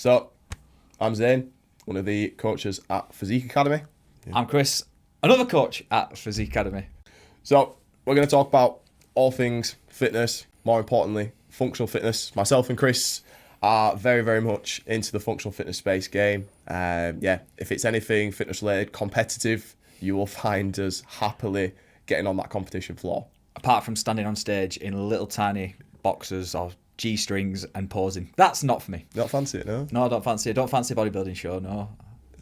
So, I'm Zayne, one of the coaches at Physique Academy. I'm Kris, another coach at Physique Academy. So, we're going to talk about all things fitness, more importantly, functional fitness. Myself and Kris are very, very much into the functional fitness space game. If it's anything fitness related, competitive, you will find us happily getting on that competition floor. Apart from standing on stage in little tiny boxes or G-strings and posing. That's not for me. You don't fancy it, no? No, I don't fancy it. Don't fancy a bodybuilding show, no.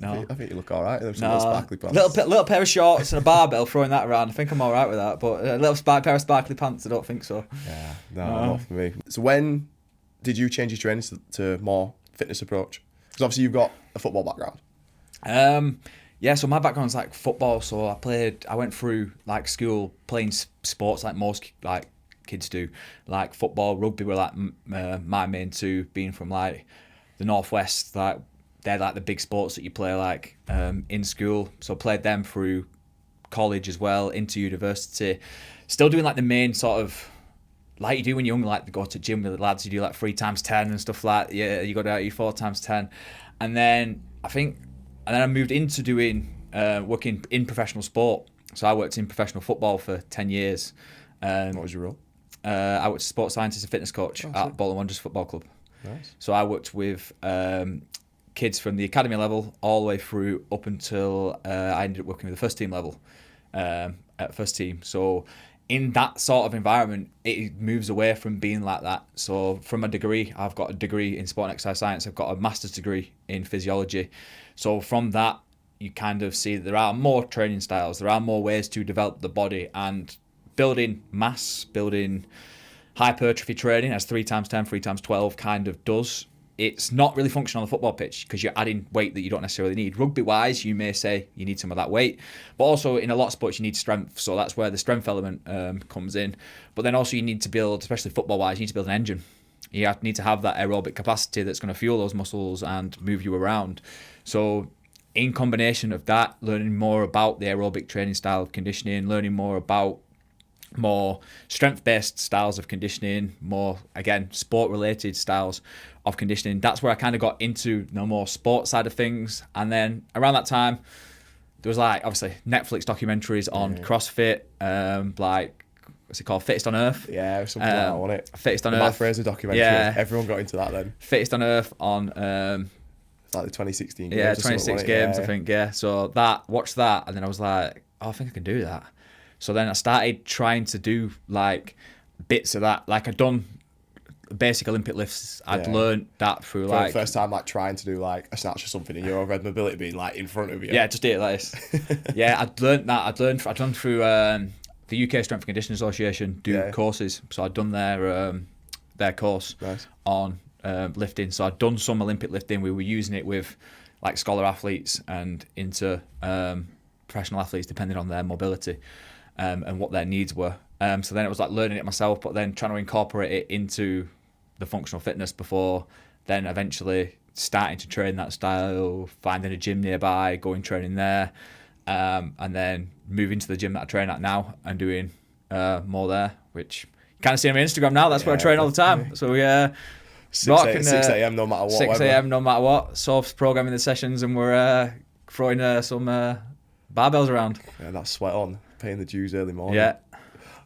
I think you look all right. Some little sparkly pants. Little pair of shorts and a barbell, throwing that around. I think I'm all right with that. But a little pair of sparkly pants, I don't think so. Yeah, no, not for me. So when did you change your training to more fitness approach? Because obviously you've got a football background. So my background's like football. So I went through like school playing sports like most like kids do, like football, rugby were like my main two, being from like the northwest. Like they're like the big sports that you play like in school. So I played them through college as well, into university. Still doing like the main sort of like you do when you're young, like go to gym with the lads. You do like 3x10 and stuff like yeah. You got to do 4x10, and then I moved into doing working in professional sport. So I worked in professional football for 10 years. What was your role? I worked as sports scientist and fitness coach at Bolton Wanderers Football Club. Nice. So I worked with kids from the academy level all the way through up until I ended up working with the first team level at first team. So in that sort of environment, it moves away from being like that. So from a degree, I've got a degree in sport and exercise science. I've got a master's degree in physiology. So from that, you kind of see that there are more training styles. There are more ways to develop the body, and building mass, building hypertrophy training as 3x10, 3x12 kind of does. It's not really functional on the football pitch because you're adding weight that you don't necessarily need. Rugby-wise, you may say you need some of that weight, but also in a lot of sports you need strength, so that's where the strength element comes in. But then also you need to build, especially football-wise, you need to build an engine. You need to have that aerobic capacity that's going to fuel those muscles and move you around. So in combination of that, learning more about the aerobic training style of conditioning, learning more about more strength-based styles of conditioning, more, again, sport-related styles of conditioning. That's where I kind of got into the more sport side of things. And then around that time, there was like, obviously, Netflix documentaries on CrossFit, like, what's it called? Fittest on Earth. Yeah, something like that, wasn't it? Fittest on the Earth. Matt Fraser documentary. Yeah. Everyone got into that then. Fittest on Earth on... It's like the 2016 games. Yeah, or something, 26 games, I think, yeah. So watched that, and then I was like, oh, I think I can do that. So then I started trying to do like bits of that. Like I'd done basic Olympic lifts. I'd learned that through For like the first time, like trying to do like a snatch or something, and your overhead mobility being like in front of you. Yeah, just do it like this. Yeah, I'd learned that. I'd done through the UK Strength and Conditioning Association courses. So I'd done their course on lifting. So I'd done some Olympic lifting. We were using it with like scholar athletes and into professional athletes, depending on their mobility. And what their needs were. So then it was like learning it myself, but then trying to incorporate it into the functional fitness before then eventually starting to train that style, finding a gym nearby, going training there, and then moving to the gym that I train at now and doing more there, which you kind of see on my Instagram now. That's where I train all the time. So yeah. 6 a.m. no matter what. 6 a.m. no matter what. Soft's programming the sessions, and we're throwing some barbells around. Yeah, that's sweat on. Paying the dues early morning. Yeah.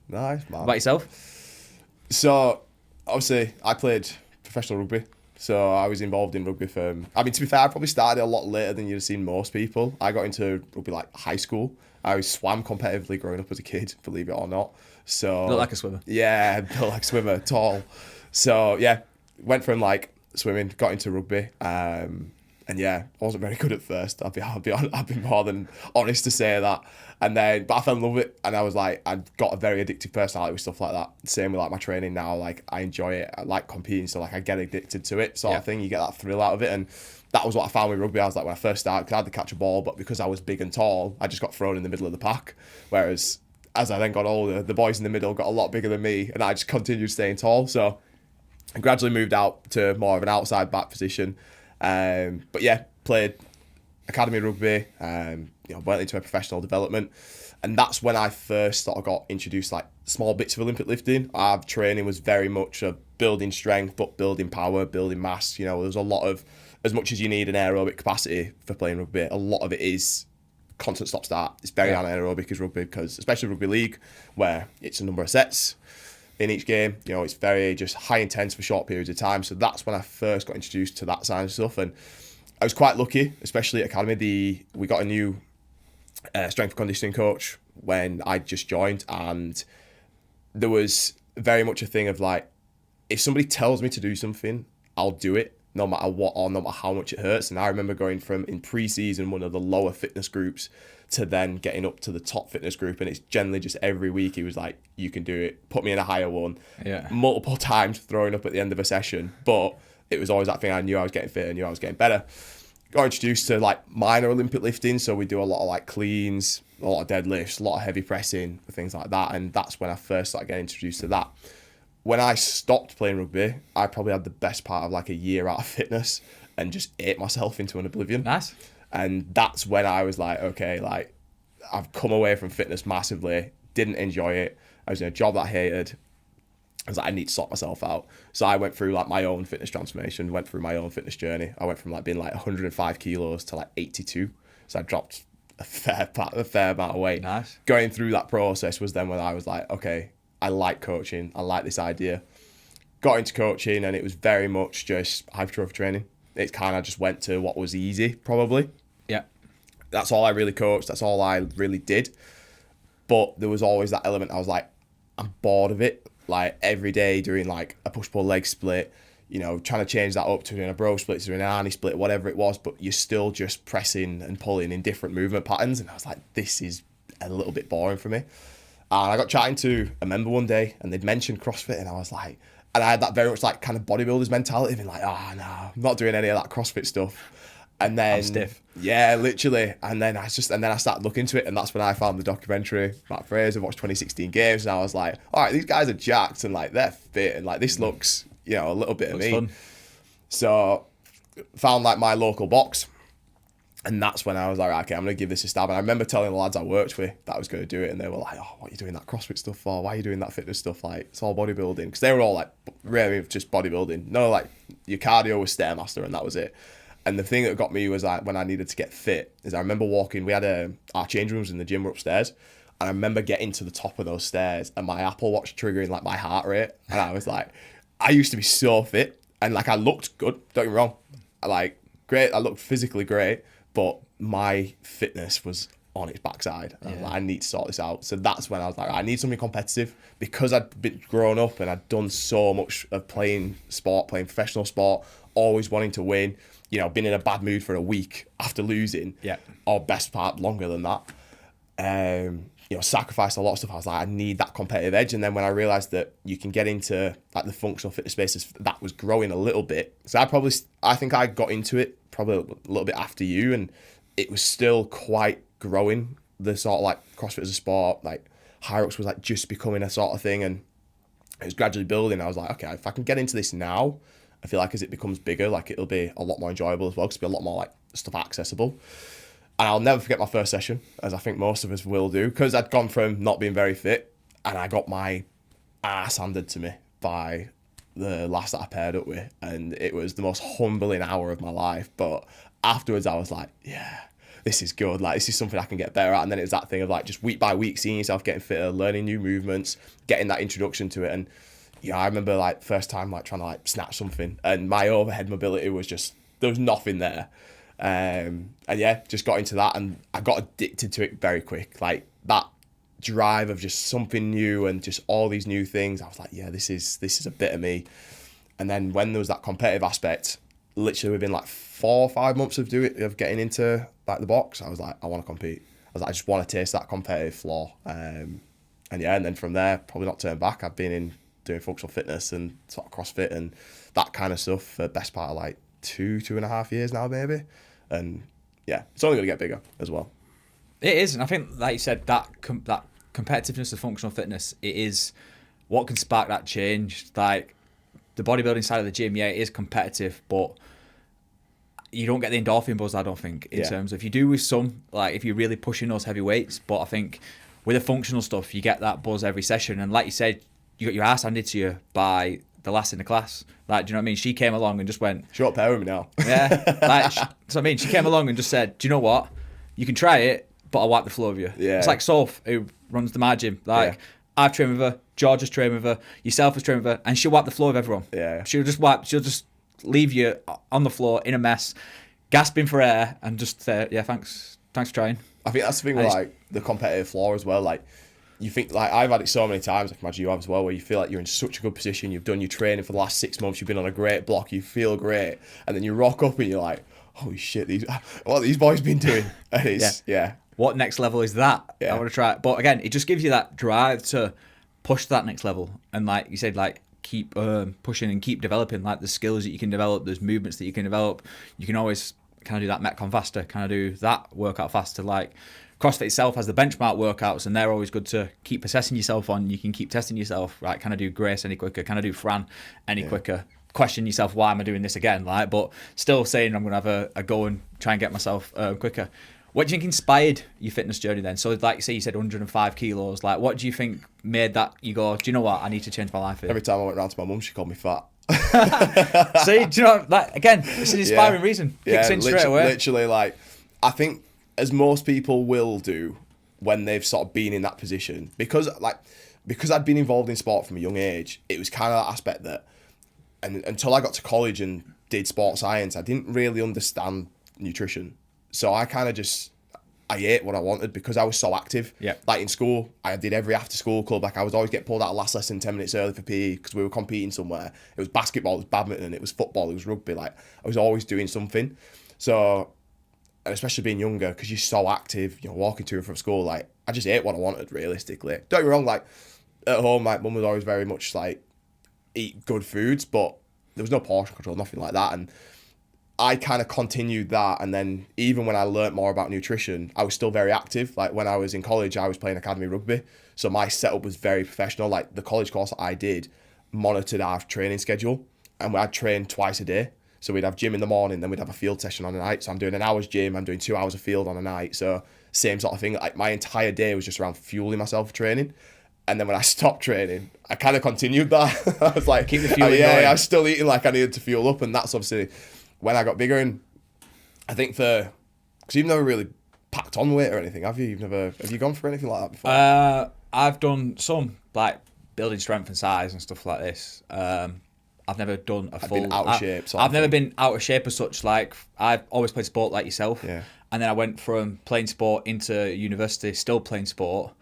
Nice, man. What about yourself? So, obviously, I played professional rugby. So, I was involved in rugby from... I mean, to be fair, I probably started a lot later than you'd have seen most people. I got into rugby like high school. I swam competitively growing up as a kid, believe it or not. So... Look like a swimmer. Yeah, built like a swimmer, tall. So, yeah, went from like swimming, got into rugby. And yeah, I wasn't very good at first. I'd be more than honest to say that. And then, but I fell in love with it, and I was like, I got a very addictive personality with stuff like that. Same with like my training now. Like I enjoy it. I like competing, so like I get addicted to it, sort of thing. You get that thrill out of it, and that was what I found with rugby. I was like, when I first started, 'cause I had to catch a ball, but because I was big and tall, I just got thrown in the middle of the pack. Whereas as I then got older, the boys in the middle got a lot bigger than me, and I just continued staying tall. So I gradually moved out to more of an outside back position. But yeah, played academy rugby, went into a professional development. And that's when I first sort of got introduced like small bits of Olympic lifting. Our training was very much of building strength, but building power, building mass. You know, there's a lot of, as much as you need an aerobic capacity for playing rugby, a lot of it is constant stop start. It's very anaerobic as rugby, because especially rugby league, where it's a number of sets in each game, you know, it's very just high intense for short periods of time. So that's when I first got introduced to that side of stuff. And I was quite lucky, especially at Academy. We got a new strength and conditioning coach when I just joined, and there was very much a thing of like, if somebody tells me to do something, I'll do it, no matter what or no matter how much it hurts. And I remember going from, in pre-season, one of the lower fitness groups, to then getting up to the top fitness group, and it's generally just every week he was like, you can do it, put me in a higher one, multiple times throwing up at the end of a session. But it was always that thing, I knew I was getting fit, I knew I was getting better. Got introduced to like minor Olympic lifting, so we do a lot of like cleans, a lot of deadlifts, a lot of heavy pressing, things like that. And that's when I first started getting introduced to that. When I stopped playing rugby, I probably had the best part of like a year out of fitness and just ate myself into an oblivion. Nice. And that's when I was like, okay, like I've come away from fitness massively, didn't enjoy it. I was in a job that I hated. I was like, I need to sort myself out. So I went through like my own fitness transformation, went through my own fitness journey. I went from like being like 105 kilos to like 82. So I dropped a fair amount of weight. Nice. Going through that process was then when I was like, okay, I like coaching. I like this idea. Got into coaching, and it was very much just hypertrophy training. It kind of just went to what was easy, probably. Yeah. That's all I really coached. That's all I really did. But there was always that element. I was like, I'm bored of it. Like every day doing like a push-pull leg split, you know, trying to change that up to doing a bro split, to doing an Arnie split, whatever it was, but you're still just pressing and pulling in different movement patterns. And I was like, this is a little bit boring for me. And I got chatting to a member one day, and they'd mentioned CrossFit, and I was like, and I had that very much like kind of bodybuilder's mentality, being like, oh no, I'm not doing any of that CrossFit stuff. And then, I'm stiff. Yeah, literally. And then I started looking into it, and that's when I found the documentary, Matt Fraser, watched 2016 games, and I was like, all right, these guys are jacked, and like they're fit, and like this looks, you know, a little bit of me. Fun. So found like my local box, and that's when I was like, okay, I'm gonna give this a stab. And I remember telling the lads I worked with that I was gonna do it, and they were like, oh, what are you doing that CrossFit stuff for? Why are you doing that fitness stuff? Like, it's all bodybuilding. Because they were all like, really just bodybuilding. No, like your cardio was Stairmaster, and that was it. And the thing that got me was like when I needed to get fit is I remember walking, we had our change rooms in the gym were upstairs, and I remember getting to the top of those stairs and my Apple Watch triggering like my heart rate, and I was like, I used to be so fit, and like I looked good, don't get me wrong, great, I looked physically great, but my fitness was on its backside. And I was like, I need to sort this out. So that's when I was like, I need something competitive, because I'd been grown up and I'd done so much of playing professional sport, always wanting to win. You know, been in a bad mood for a week after losing, or best part longer than that. You know, sacrificed a lot of stuff. I was like, I need that competitive edge. And then when I realized that you can get into like the functional fitness spaces, that was growing a little bit. So I think I got into it probably a little bit after you, and it was still quite growing. The sort of like CrossFit as a sport, like Hyrox was like just becoming a sort of thing, and it was gradually building. I was like, okay, if I can get into this now, I feel like as it becomes bigger, like it'll be a lot more enjoyable as well, because it'll be a lot more like stuff accessible. And I'll never forget my first session, as I think most of us will do, because I'd gone from not being very fit, and I got my ass handed to me by the lass that I paired up with, and it was the most humbling hour of my life. But afterwards I was like, yeah, this is good, like this is something I can get better at. And then it was that thing of like just week by week seeing yourself getting fitter, learning new movements, getting that introduction to it. And yeah, I remember like first time like trying to like snatch something, and my overhead mobility was just, there was nothing there. And yeah, just got into that, and I got addicted to it very quick. Like that drive of just something new and just all these new things. I was like, yeah, this is a bit of me. And then when there was that competitive aspect, literally within like 4 or 5 months of getting into like the box, I was like, I want to compete. I was like, I just want to taste that competitive floor. And yeah, and then from there, probably not turn back. I've been in doing functional fitness and sort of CrossFit and that kind of stuff for the best part of like 2.5 years now, maybe. And yeah, it's only going to get bigger as well. It is, and I think, like you said, that competitiveness of functional fitness, it is what can spark that change. Like the bodybuilding side of the gym, yeah, it is competitive, but you don't get the endorphin buzz, I don't think, in terms of, you do with some, like if you're really pushing those heavy weights. But I think with the functional stuff, you get that buzz every session. And like you said, you got your ass handed to you by the last in the class. Like, do you know what I mean? She came along and just went, Short pair with me now. yeah. Like, so I mean, she came along and just said, do you know what? You can try it, but I'll wipe the floor with you. Yeah. It's like Soph, who runs the my gym. Like, I've trained with her, George has trained with her, yourself has trained with her, and she'll wipe the floor with everyone. Yeah. She'll just leave you on the floor in a mess, gasping for air, and just say, yeah, thanks for trying. I think that's the thing with like the competitive floor as well. Like, you think, like, I've had it so many times, I can imagine you have as well, where you feel like you're in such a good position, you've done your training for the last 6 months, you've been on a great block, you feel great, and then you rock up and you're like, holy shit, what have these boys been doing? And it's, What next level is that? Yeah. I want to try it. But again, it just gives you that drive to push to that next level. And like you said, like, keep pushing and keep developing, like, the skills that you can develop, there's movements that you can develop. You can always kind of do that Metcon faster, kind of do that workout faster. Like, CrossFit itself has the benchmark workouts, and they're always good to keep assessing yourself on. You can keep testing yourself, right? Can I do Grace any quicker? Can I do Fran any quicker? Question yourself, why am I doing this again? Like, but still saying I'm going to have a go and try and get myself quicker. What do you think inspired your fitness journey then? So, like, say you said 105 kilos. Like, what do you think made that you go, do you know what? I need to change my life here. Every time I went round to my mum, she called me fat. See, do you know, like, again, it's an inspiring reason. Kicks in straight away. Literally, like, I think, as most people will do when they've sort of been in that position, because I'd been involved in sport from a young age, it was kind of that aspect that, and until I got to college and did sports science, I didn't really understand nutrition. So I kind of I ate what I wanted because I was so active. Yeah. Like, in school, I did every after school club. Like, I was always get pulled out of last lesson 10 minutes early for PE because we were competing somewhere. It was basketball, it was badminton, it was football, it was rugby. Like, I was always doing something. So, and especially being younger, because you're so active, you know, walking to and from school, like, I just ate what I wanted, realistically. Don't get me wrong, like, at home, my mum was always very much like, eat good foods, but there was no portion control, nothing like that. And I kind of continued that, and then even when I learnt more about nutrition, I was still very active. Like, when I was in college, I was playing academy rugby, so my setup was very professional. Like, the college course that I did monitored our training schedule, and I'd train twice a day. So we'd have gym in the morning, then we'd have a field session on a night. So I'm doing an hour's gym, I'm doing 2 hours of field on a night. So same sort of thing. Like, my entire day was just around fueling myself for training. And then when I stopped training, I kind of continued that. I was like, keep the fueling going. I was still eating like I needed to fuel up, and that's obviously when I got bigger. And I think because you've never really packed on weight or anything, have you? Have you gone for anything like that before? I've done some, like, building strength and size and stuff like this. I've never done a full... Been out of shape. I've never been out of shape as such. Like, I've always played sport like yourself. Yeah. And then I went from playing sport into university, still playing sport.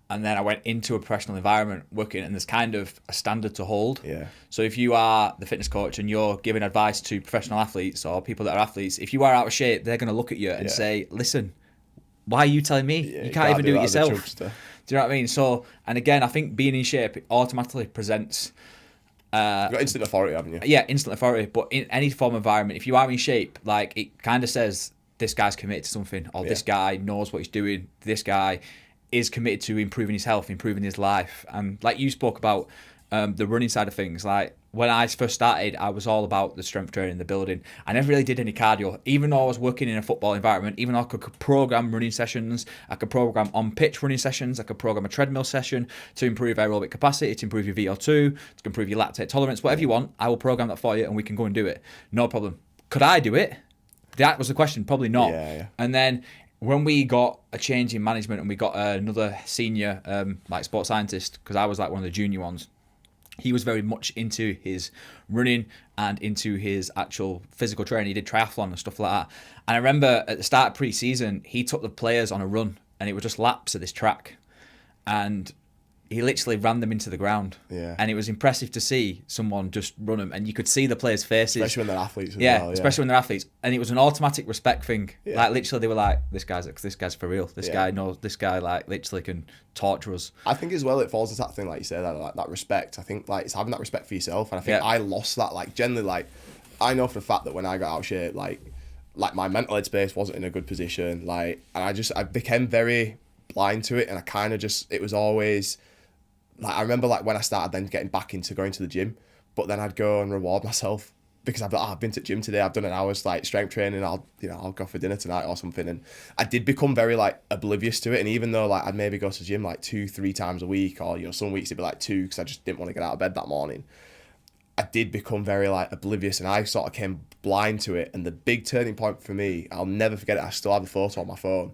And then I went into a professional environment working, and there's kind of a standard to hold. Yeah. So if you are the fitness coach and you're giving advice to professional athletes or people that are athletes, if you are out of shape, they're going to look at you and say, listen, why are you telling me? Yeah, you can't even do it yourself. Do you know what I mean? So, and again, I think being in shape, it automatically presents... You've got instant authority, haven't you? Yeah, instant authority. But in any form of environment, if you are in shape, like, it kind of says this guy's committed to something, or this guy knows what he's doing, this guy is committed to improving his health, improving his life. And like you spoke about the running side of things, like, when I first started, I was all about the strength training, the building. I never really did any cardio. Even though I was working in a football environment, even though I could program running sessions, I could program on-pitch running sessions, I could program a treadmill session to improve aerobic capacity, to improve your VO2, to improve your lactate tolerance, whatever you want, I will program that for you and we can go and do it. No problem. Could I do it? That was the question. Probably not. Yeah. And then when we got a change in management and we got another senior like sports scientist, because I was like one of the junior ones, he was very much into his running and into his actual physical training. He did triathlon and stuff like that. And I remember at the start of pre-season, he took the players on a run, and it was just laps of this track. And he literally ran them into the ground. Yeah. And it was impressive to see someone just run them. And you could see the players' faces. Especially when they're athletes as well. Yeah, especially when they're athletes. And it was an automatic respect thing. Yeah. Like, literally, they were like, this guy's for real. This guy knows, this guy, like, literally can torture us. I think as well, it falls into that thing, like you say, that respect. I think, like, it's having that respect for yourself. And I think I lost that. Like, generally, like, I know for the fact that when I got out of shape, like my mental headspace wasn't in a good position. Like, and I became very blind to it. And I kind of just, it was always... Like, I remember, like, when I started then getting back into going to the gym, but then I'd go and reward myself because I've been to the gym today, I've done an hour's like strength training, I'll go for dinner tonight or something. And I did become very like oblivious to it. And even though like I'd maybe go to the gym like 2-3 times a week, or some weeks it'd be like 2 because I just didn't want to get out of bed that morning, I did become very like oblivious, and I sort of came blind to it. And the big turning point for me, I'll never forget it, I still have the photo on my phone.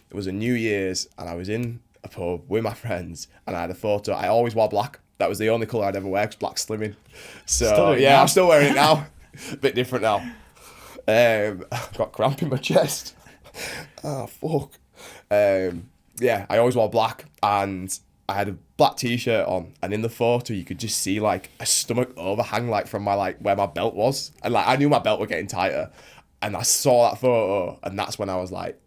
It was a New Year's and I was in a pub with my friends and I had a photo. I always wore black. That was the only colour I'd ever wear, because black's slimming. So yeah, I'm still wearing it now. A bit different now. I've got cramp in my chest. Oh, fuck. Yeah, I always wore black, and I had a black t-shirt on, and in the photo you could just see like a stomach overhang like from my like where my belt was, and like I knew my belt was getting tighter, and I saw that photo, and that's when I was like,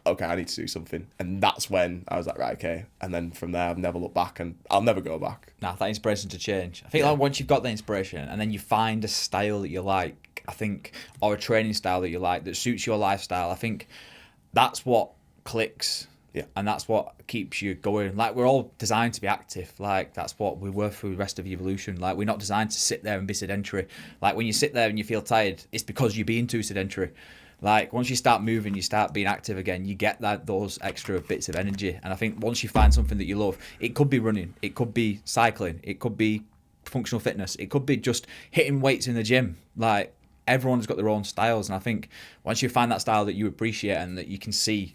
okay, I need to do something. And that's when I was like, right, okay. And then from there, I've never looked back, and I'll never go back. Nah, that inspiration to change. I think like once you've got the inspiration and then you find a style that you like, I think, or a training style that you like that suits your lifestyle, I think that's what clicks. Yeah. And that's what keeps you going. Like, we're all designed to be active. Like, that's what we were through the rest of evolution. Like, we're not designed to sit there and be sedentary. Like, when you sit there and you feel tired, it's because you're being too sedentary. Like, once you start moving, you start being active again, you get those extra bits of energy. And I think once you find something that you love, it could be running, it could be cycling, it could be functional fitness, it could be just hitting weights in the gym. Like, everyone's got their own styles. And I think once you find that style that you appreciate and that you can see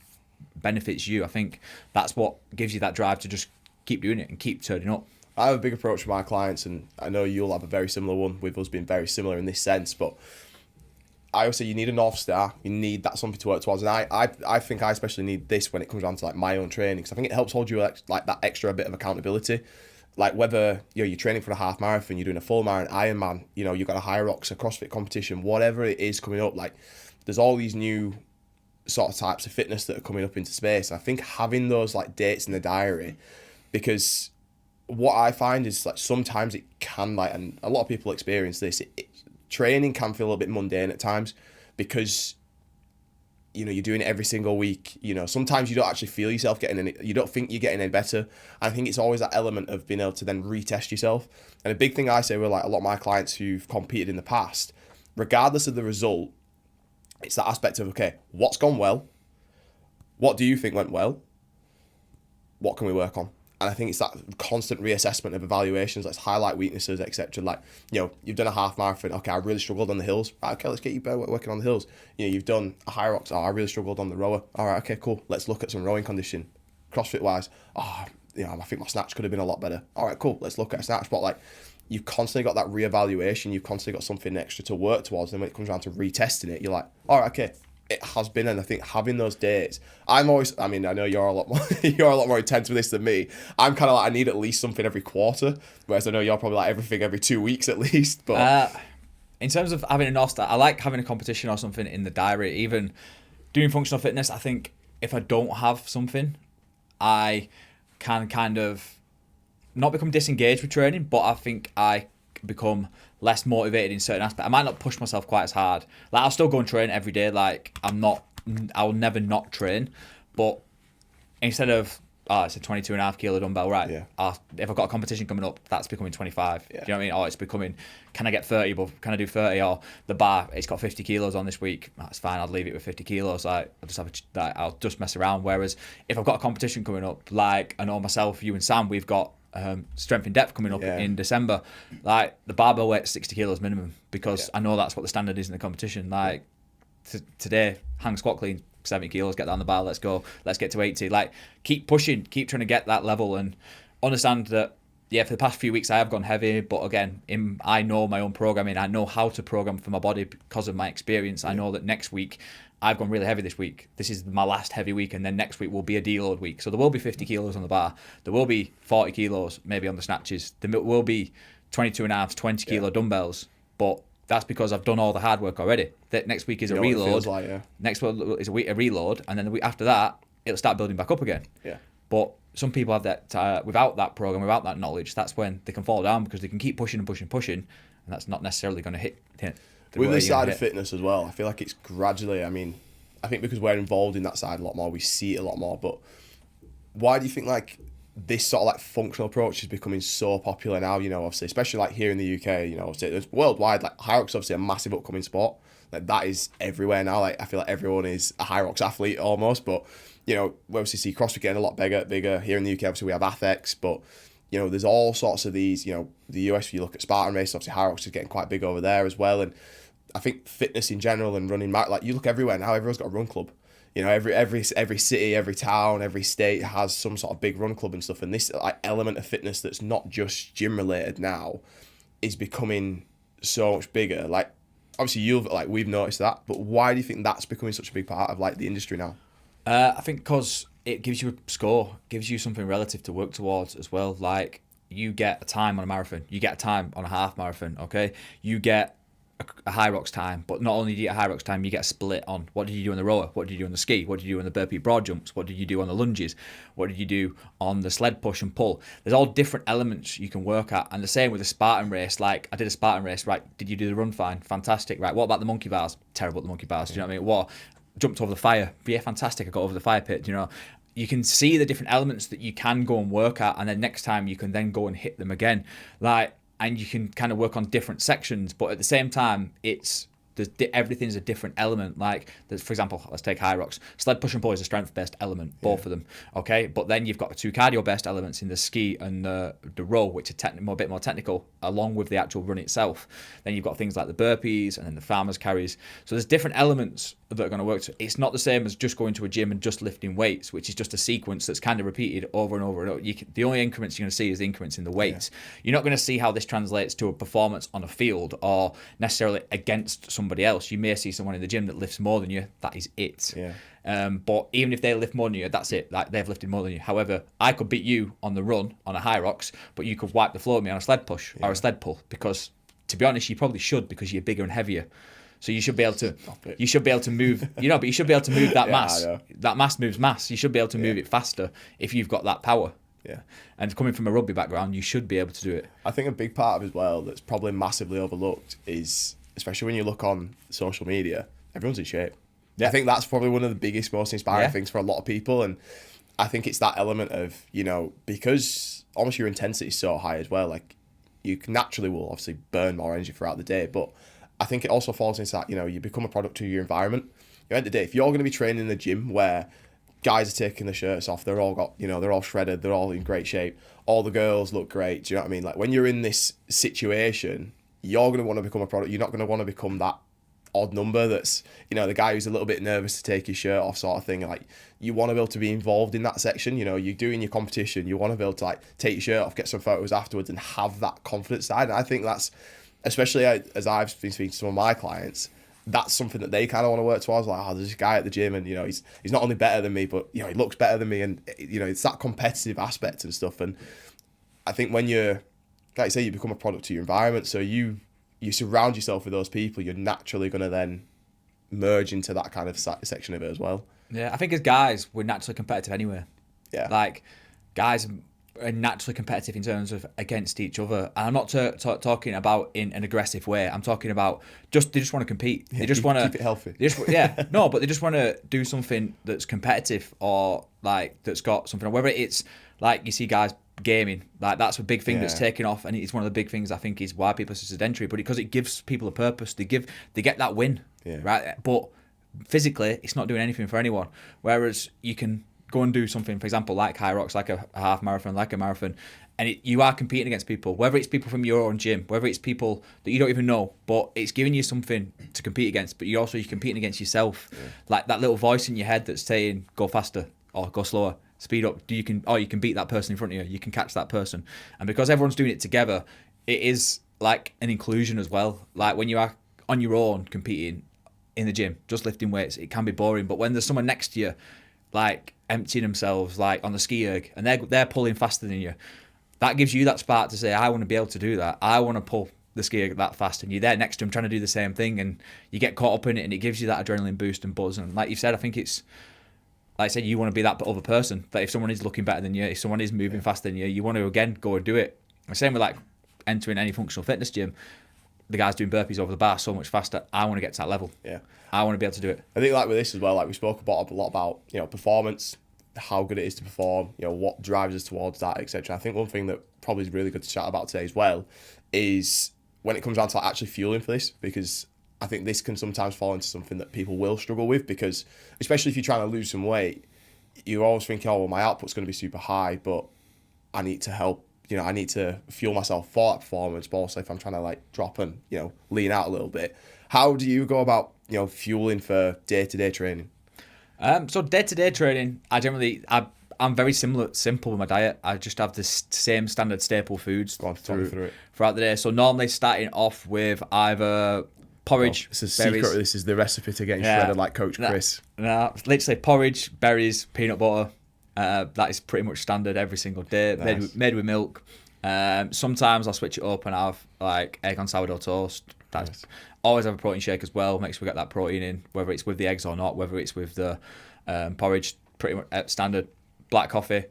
benefits you, I think that's what gives you that drive to just keep doing it and keep turning up. I have a big approach with my clients, and I know you'll have a very similar one, with us being very similar in this sense, but I always say you need a North Star. You need that something to work towards. And I think I especially need this when it comes down to like my own training, because I think it helps hold you like that extra bit of accountability. Like whether you're training for a half marathon, you're doing a full marathon, Ironman, you've got a Hyrox, a CrossFit competition, whatever it is coming up. Like there's all these new sort of types of fitness that are coming up into space. I think having those like dates in the diary, because what I find is like sometimes it can like, and a lot of people experience this, training can feel a bit mundane at times, because you're doing it every single week. Sometimes you don't actually feel yourself getting any, you don't think you're getting any better. I think it's always that element of being able to then retest yourself. And a big thing I say with like a lot of my clients who've competed in the past, regardless of the result, it's that aspect of, okay, what's gone well? What do you think went well? What can we work on? And I think it's that constant reassessment of evaluations. Let's highlight weaknesses, etc. Like, you've done a half marathon. Okay, I really struggled on the hills. Right, okay, let's get you better working on the hills. You've done a Hyrox. Oh, I really struggled on the rower. All right, okay, cool. Let's look at some rowing condition. CrossFit wise, I think my snatch could have been a lot better. All right, cool. Let's look at a snatch. But like, you've constantly got that reevaluation. You've constantly got something extra to work towards. And when it comes around to retesting it, you're like, all right, okay. It has been, and I think having those dates, I know you're a lot more intense with this than me. I'm kind of like, I need at least something every quarter, whereas I know you're probably like everything every 2 weeks at least. But in terms of having a North Star, I like having a competition or something in the diary. Even doing functional fitness, I think if I don't have something, I can kind of not become disengaged with training, but I think I become less motivated in certain aspects. I might not push myself quite as hard. Like, I'll still go and train every day. Like, I'll never not train. But instead of, it's a 22.5 kilo dumbbell, right? Yeah. If I've got a competition coming up, that's becoming 25. Yeah. Do you know what I mean? Or it's becoming, can I get 30? But can I do 30? Or the bar, it's got 50 kilos on this week. That's fine. I'll leave it with 50 kilos. Like, I'll just mess around. Whereas if I've got a competition coming up, like I know myself, you and Sam, we've got strength in depth coming up in December. Like, the barbell weight's 60 kilos minimum, because I know that's what the standard is in the competition. Like, today, hang squat clean 70 kilos, get down the bar, let's go, let's get to 80. Like, keep pushing, keep trying to get that level, and understand that for the past few weeks I have gone heavy, but again, I know my own programming, I know how to program for my body because of my experience. I know that next week I've gone really heavy this week. This is my last heavy week, and then next week will be a deload week. So there will be 50 kilos on the bar. There will be 40 kilos maybe on the snatches. There will be 22.5, 20 kilo dumbbells. But that's because I've done all the hard work already. That next week is a reload. Next week is a reload, and then the week after that, it'll start building back up again. Yeah. But some people have that without that program, without that knowledge. That's when they can fall down, because they can keep pushing and pushing and pushing, and that's not necessarily going to hit. With this side of fitness as well, I feel like it's gradually, I think because we're involved in that side a lot more, we see it a lot more. But why do you think, like, this sort of like functional approach is becoming so popular now, you know, obviously, especially like here in the UK, you know, obviously it's worldwide, like high rocks obviously a massive upcoming sport. Like that is everywhere now. Like I feel like everyone is a high rocks athlete almost, but you know, we obviously see CrossFit getting a lot bigger. Here in the UK, obviously we have Athex, but you know, there's all sorts of these, you know, the US, if you look at Spartan race, obviously high rocks is getting quite big over there as well. And I think fitness in general and running, like you look everywhere now, everyone's got a run club. You know, every city, every town, every state has some sort of big run club and stuff. And this like element of fitness that's not just gym related now is becoming so much bigger. Like obviously we've noticed that, but why do you think that's becoming such a big part of like the industry now? I think because it gives you a score, gives you something relative to work towards as well. Like you get a time on a marathon, you get a time on a half marathon, okay? You get a high rocks time, but not only do you get a high rocks time, you get a split on what did you do on the rower, what did you do on the ski, what did you do on the burpee broad jumps, what did you do on the lunges, what did you do on the sled push and pull. There's all different elements you can work at, and the same with a Spartan race. Like I did a Spartan race, right? Did you do the run fine? Fantastic, right? What about the monkey bars? Terrible at the monkey bars. Do you know what I mean? What jumped over the fire? Yeah, fantastic. I got over the fire pit. You know, you can see the different elements that you can go and work at, and then next time you can then go and hit them again, like, and you can kind of work on different sections, but at the same time, everything's a different element. Like, for example, let's take high rocks. Sled push and pull is a strength-based element, both of them. Okay, but then you've got the two cardio-based elements in the ski and the row, which are a bit more technical, along with the actual run itself. Then you've got things like the burpees and then the farmers carries. So there's different elements that are going to work. So it's not the same as just going to a gym and just lifting weights, which is just a sequence that's kind of repeated over and over and over. The only increments you're going to see is the increments in the weights. You're not going to see how this translates to a performance on a field or necessarily against somebody else. You may see someone in the gym that lifts more than you. That is it. But even if they lift more than you, that's it. Like they've lifted more than you. However, I could beat you on the run on a high rocks, but you could wipe the floor with me on a sled push or a sled pull, because to be honest, you probably should, because you're bigger and heavier. So you should be able to move, but you should be able to move that mass. That mass moves mass. You should be able to move it faster if you've got that power. Yeah. And coming from a rugby background, you should be able to do it. I think a big part of it as well that's probably massively overlooked is, especially when you look on social media, everyone's in shape. Yeah. I think that's probably one of the biggest, most inspiring things for a lot of people. And I think it's that element of, you know, because almost your intensity is so high as well, like you naturally will obviously burn more energy throughout the day, but I think it also falls into that, you know, you become a product to your environment. At the end of the day, if you're going to be training in the gym where guys are taking their shirts off, they're all shredded, they're all in great shape, all the girls look great, do you know what I mean? Like when you're in this situation, you're going to want to become a product. You're not going to want to become that odd number that's, you know, the guy who's a little bit nervous to take his shirt off sort of thing. Like you want to be able to be involved in that section. You know, you're doing your competition, you want to be able to like take your shirt off, get some photos afterwards and have that confidence side. And I think that's, especially as I've been speaking to some of my clients, that's something that they kind of want to work towards. Like, oh, there's this guy at the gym and, you know, he's not only better than me, but, you know, he looks better than me. And, you know, it's that competitive aspect and stuff. And I think when you're, like you say, you become a product to your environment. So you surround yourself with those people, you're naturally going to then merge into that kind of section of it as well. Yeah, I think as guys, we're naturally competitive anyway. Yeah. Like, guys are naturally competitive in terms of against each other. And I'm not talking about in an aggressive way. I'm talking about they just want to compete. They just want to keep it healthy. But they just want to do something that's competitive or like that's got something. Whether it's like you see guys gaming, like that's a big thing that's taken off, and it's one of the big things I think is why people are so sedentary. But because it gives people a purpose, they get that win, right? But physically, it's not doing anything for anyone. Whereas you can go and do something, for example, like high rocks, like a half marathon, like a marathon, and you are competing against people, whether it's people from your own gym, whether it's people that you don't even know, but it's giving you something to compete against, but you're competing against yourself. Like that little voice in your head that's saying, go faster or go slower, speed up, you can beat that person in front of you, you can catch that person. And because everyone's doing it together, it is like an inclusion as well. Like when you are on your own competing in the gym, just lifting weights, it can be boring, but when there's someone next to you, like emptying themselves like on the ski erg and they're pulling faster than you, that gives you that spark to say, I want to be able to do that, I want to pull the ski erg that fast, and you're there next to them trying to do the same thing, and you get caught up in it, and it gives you that adrenaline boost and buzz. And like you said, I think it's like I said, you want to be that other person, that if someone is looking better than you, if someone is moving faster than you want to again go and do it. The same with like entering any functional fitness gym, the guy's doing burpees over the bar so much faster, I want to get to that level. I want to be able to do it. I think like with this as well, like we spoke about a lot about, you know, performance how good it is to perform, you know, what drives us towards that, etc. I think one thing that probably is really good to chat about today as well is when it comes down to like, actually fueling for this, because I think this can sometimes fall into something that people will struggle with, because especially if you're trying to lose some weight, you're always thinking, oh, well, my output's going to be super high, but I need to help, you know, I need to fuel myself for that performance, but also if I'm trying to like drop and, you know, lean out a little bit. How do you go about, you know, fueling for day-to-day training? So day-to-day training, I'm very simple with my diet. I just have the same standard staple foods throughout the day. So normally starting off with either porridge, this is berries. secret. This is the recipe to getting shredded like Coach Kris. No, literally porridge, berries, peanut butter. That is pretty much standard every single day. Nice. Made with milk. Sometimes I'll switch it up and have like egg on sourdough toast. That's Nice. Always have a protein shake as well. Make sure we get that protein in, whether it's with the eggs or not, whether it's with the porridge. Pretty much standard. Black coffee.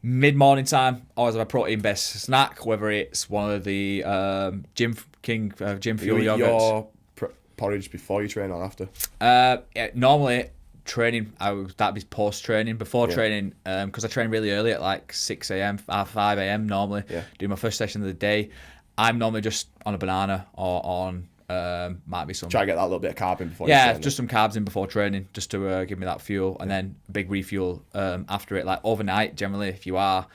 Mid-morning time, always have a protein-based snack, whether it's one of the Gym Fuel yogurts. Your porridge before you train or after? Normally, training, that'd be post-training. Before training, because I train really early at like 6 a.m., 5 a.m. normally, do my first session of the day. I'm normally just on a banana or on... might be some. Try to get that little bit of carb in before you train. Just some carbs in before training, just to give me that fuel, and then a big refuel after it. Like overnight, generally, if you are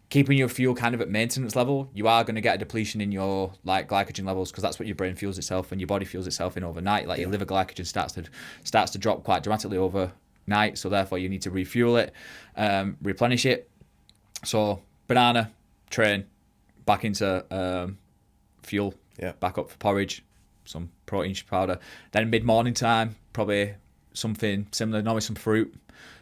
keeping your fuel kind of at maintenance level, you are going to get a depletion in your like glycogen levels, because that's what your brain fuels itself and your body fuels itself in overnight. Like your liver glycogen starts to drop quite dramatically overnight, so therefore you need to refuel it, replenish it. So banana, train, back into fuel, back up for porridge, some protein powder. Then mid-morning time, probably something similar, normally some fruit,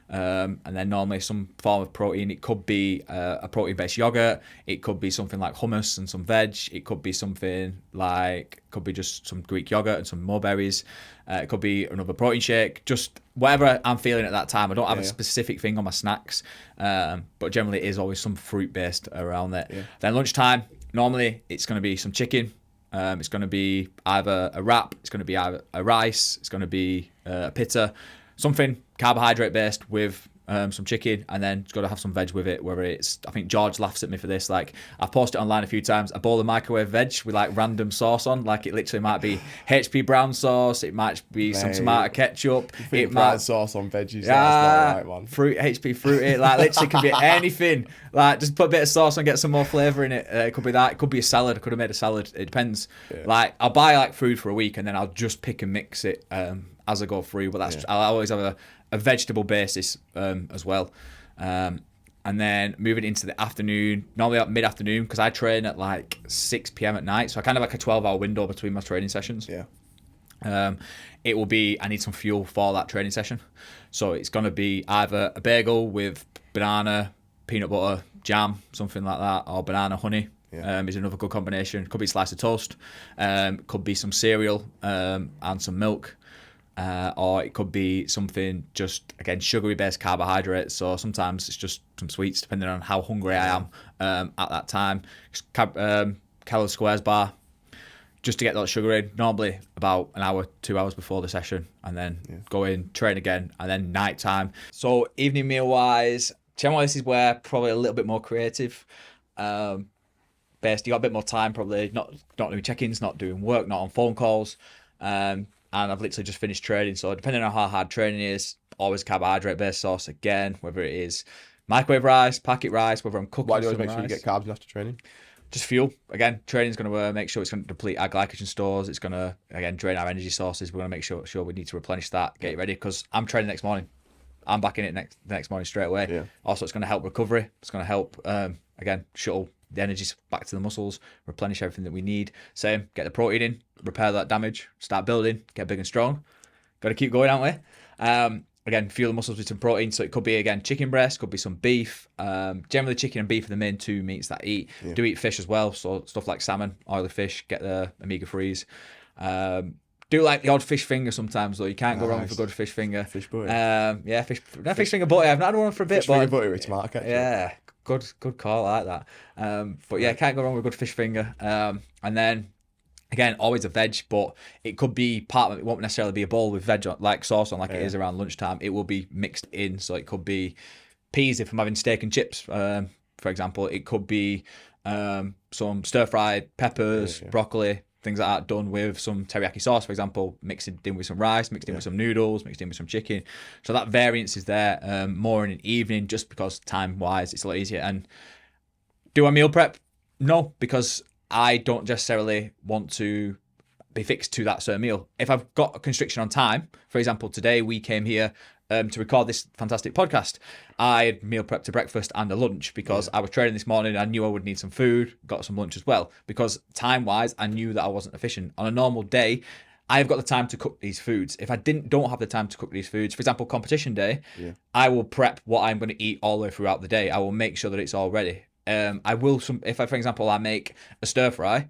and then normally some form of protein. It could be a protein-based yogurt. It could be something like hummus and some veg. It could be something like, could be just some Greek yogurt and some mulberries. It could be another protein shake, just whatever I'm feeling at that time. I don't have a specific thing on my snacks, but generally it is always some fruit-based around there. Yeah. Then lunchtime, normally it's going to be some chicken. It's going to be either a wrap, it's going to be either a rice, it's going to be a pita, something carbohydrate based with some chicken, and then it's got to have some veg with it, whether it's, I think George laughs at me for this, like I've posted it online a few times, a bowl of microwave veg with like random sauce on, like it literally might be HP brown sauce, it might be some tomato ketchup, it might sauce on veggies, that's not right, man. Fruit, HP fruity, like literally could be anything, like just put a bit of sauce on, get some more flavour in it. It could be that, it could be a salad, I could have made a salad, it depends. Like I'll buy like food for a week and then I'll just pick and mix it as I go through, but that's I'll always have a vegetable basis as well. And then moving into the afternoon, normally at mid-afternoon, because I train at like 6 p.m. at night, so I kind of like a 12-hour window between my training sessions. It will be, I need some fuel for that training session. So it's going to be either a bagel with banana, peanut butter, jam, something like that, or banana honey. Is another good combination. Could be a slice of toast, could be some cereal and some milk. Or it could be something just, again, sugary based carbohydrates. So sometimes it's just some sweets, depending on how hungry I am at that time. Calorie Squares bar, just to get that sugar in, normally about an hour, 2 hours before the session, and then go in, train again, and then night time. So evening meal wise, generally this is where probably a little bit more creative based. You got a bit more time, probably not doing check-ins, not doing work, not on phone calls. And I've literally just finished training, so depending on how hard training is, always carbohydrate-based sauce again, whether it is microwave rice, packet rice, whether I'm cooking. Why do you always make sure you get carbs after training? Just fuel. Again, training's going to make sure it's going to deplete our glycogen stores. It's going to, again, drain our energy sources. We're going to make sure we need to replenish that, get it ready, because I'm training next morning. I'm back in it the next morning straight away. Also, it's going to help recovery. It's going to help, again, shuttle the energies back to the muscles, replenish everything that we need. Same, get the protein in, repair that damage, start building, get big and strong. Got to keep going, aren't we? Again, fuel the muscles with some protein. So it could be, again, chicken breast, could be some beef. Generally, chicken and beef are the main two meats that I eat. Do eat fish as well, so stuff like salmon, oily fish, get the omega-3s. Do like the odd fish finger sometimes, though. You can't go wrong with a good fish finger. Fish butty. Fish finger butty. I've not had one for a bit. Fish finger butty with tomato ketchup. Yeah, good call. I like that. But yeah, can't go wrong with a good fish finger. And then, again, always a veg, but it could be part of it. It won't necessarily be a bowl with veg like sauce on, like it is around lunchtime. It will be mixed in, so it could be peas if I'm having steak and chips, for example. It could be some stir-fried peppers, broccoli, things like that, done with some teriyaki sauce, for example, mixed in with some rice, mixed in with some noodles, mixed in with some chicken. So that variance is there, more in an evening, just because time-wise it's a lot easier. And do I meal prep? No, because I don't necessarily want to be fixed to that certain meal. If I've got a constriction on time, for example, today we came here to record this fantastic podcast, I had meal prepped a breakfast and a lunch because I was training this morning. I knew I would need some food, got some lunch as well, because time-wise, I knew that I wasn't efficient. On a normal day, I've got the time to cook these foods. If I don't have the time to cook these foods, for example, competition day, I will prep what I'm going to eat all the way throughout the day. I will make sure that it's all ready. If I, for example, I make a stir fry,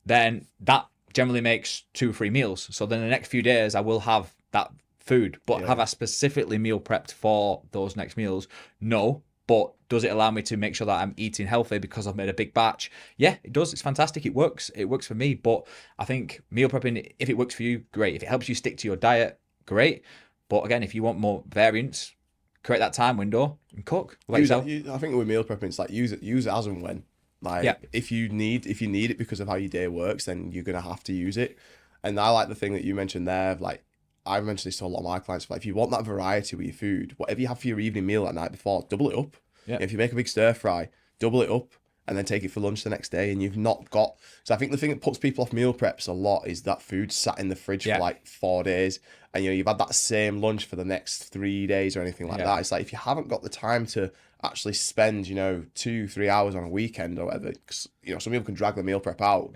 then that generally makes 2 or 3 meals. So then the next few days I will have that food. But have I specifically meal prepped for those next meals? No. But does it allow me to make sure that I'm eating healthy because I've made a big batch? Yeah, it does. It's fantastic. It works. It works for me. But I think meal prepping, if it works for you, great. If it helps you stick to your diet, great. But again, if you want more variance, create that time window and cook. I think with meal prepping, it's like use it as and when. Like if you need it because of how your day works, then you're gonna have to use it. And I like the thing that you mentioned there. Like I've mentioned this to a lot of my clients. Like if you want that variety with your food, whatever you have for your evening meal that night before, double it up. Yeah. If you make a big stir fry, double it up and then take it for lunch the next day. And you've not got. So I think the thing that puts people off meal preps a lot is that food sat in the fridge for like 4 days, and you've had that same lunch for the next 3 days or anything like that. It's like if you haven't got the time to actually spend 2-3 hours on a weekend or whatever, 'cause, some people can drag the meal prep out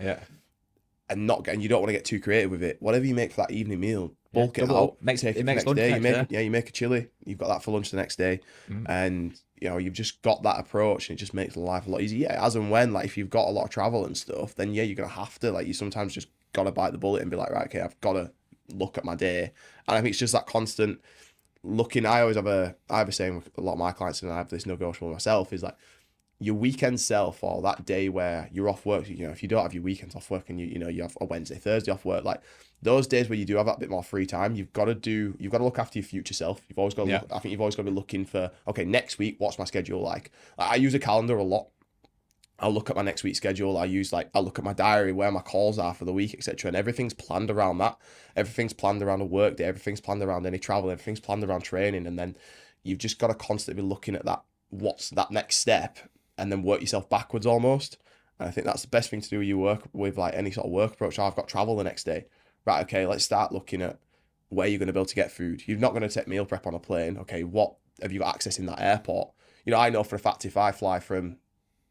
and you don't want to get too creative with it. Whatever you make for that evening meal, bulk it out, take it next day. You make a chili, you've got that for lunch the next day, and you've just got that approach, and it just makes life a lot easier. As and when, like if you've got a lot of travel and stuff, then you're gonna have to, like, you sometimes just gotta bite the bullet and be like, right, okay, I've gotta look at my day. And I think it's just that constant looking. I have a saying with a lot of my clients, and I have this negotiable myself, is like your weekend self, or that day where you're off work, if you don't have your weekends off work and you have a Wednesday, Thursday off work, like those days where you do have that bit more free time, you've got to look after your future self. You've always got to I think you've always got to be looking for, okay, next week, what's my schedule like? I use a calendar a lot. I'll look at my next week's schedule. I'll look at my diary, where my calls are for the week, etc. And everything's planned around that. Everything's planned around a work day. Everything's planned around any travel. Everything's planned around training. And then you've just got to constantly be looking at that, what's that next step, and then work yourself backwards almost. And I think that's the best thing to do with your work, with like any sort of work approach. I've got travel the next day. Right, okay, let's start looking at where you're going to be able to get food. You're not going to take meal prep on a plane. Okay, what have you got access in that airport? I know for a fact if I fly from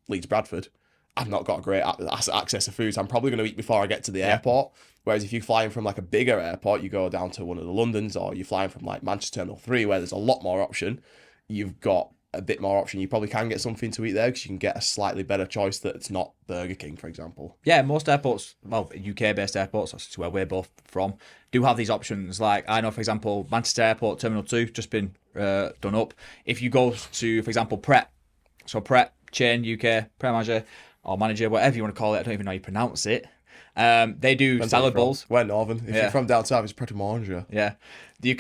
Leeds Bradford, I've not got a great access to food, so I'm probably going to eat before I get to the airport. Whereas if you're flying from like a bigger airport, you go down to one of the Londons, or you're flying from like Manchester Terminal 3, where there's a lot more option, you've got a bit more option. You probably can get something to eat there because you can get a slightly better choice that's not Burger King, for example. Yeah, most airports, well, UK-based airports, that's where we're both from, do have these options. Like, I know, for example, Manchester Airport, Terminal 2, just been done up. If you go to, for example, Pret, chain, UK, Pret Manager, or Manager, whatever you want to call it, I don't even know how you pronounce it. They do salad bowls. We're Northern. If you're from down south, it's Pret Manager. Yeah. You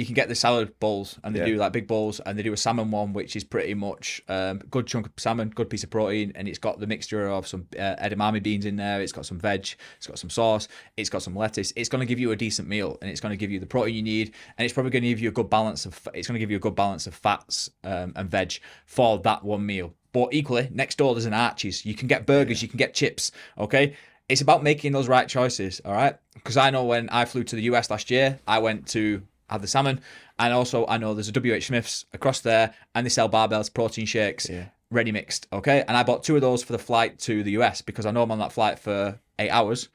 can get the salad bowls, and they do like big bowls, and they do a salmon one, which is pretty much good chunk of salmon, good piece of protein, and it's got the mixture of some edamame beans in there. It's got some veg, it's got some sauce, it's got some lettuce. It's going to give you a decent meal, and it's going to give you the protein you need, and it's probably going to give you a good balance of. It's going to give you a good balance of fats and veg for that one meal. But equally, next door there's an Archie's. You can get burgers, you can get chips. Okay. It's about making those right choices. All right. Because I know when I flew to the US last year, I went to have the salmon, and also I know there's a WH Smith's across there, and they sell barbells, protein shakes, ready mixed. Okay. And I bought 2 of those for the flight to the US because I know I'm on that flight for 8 hours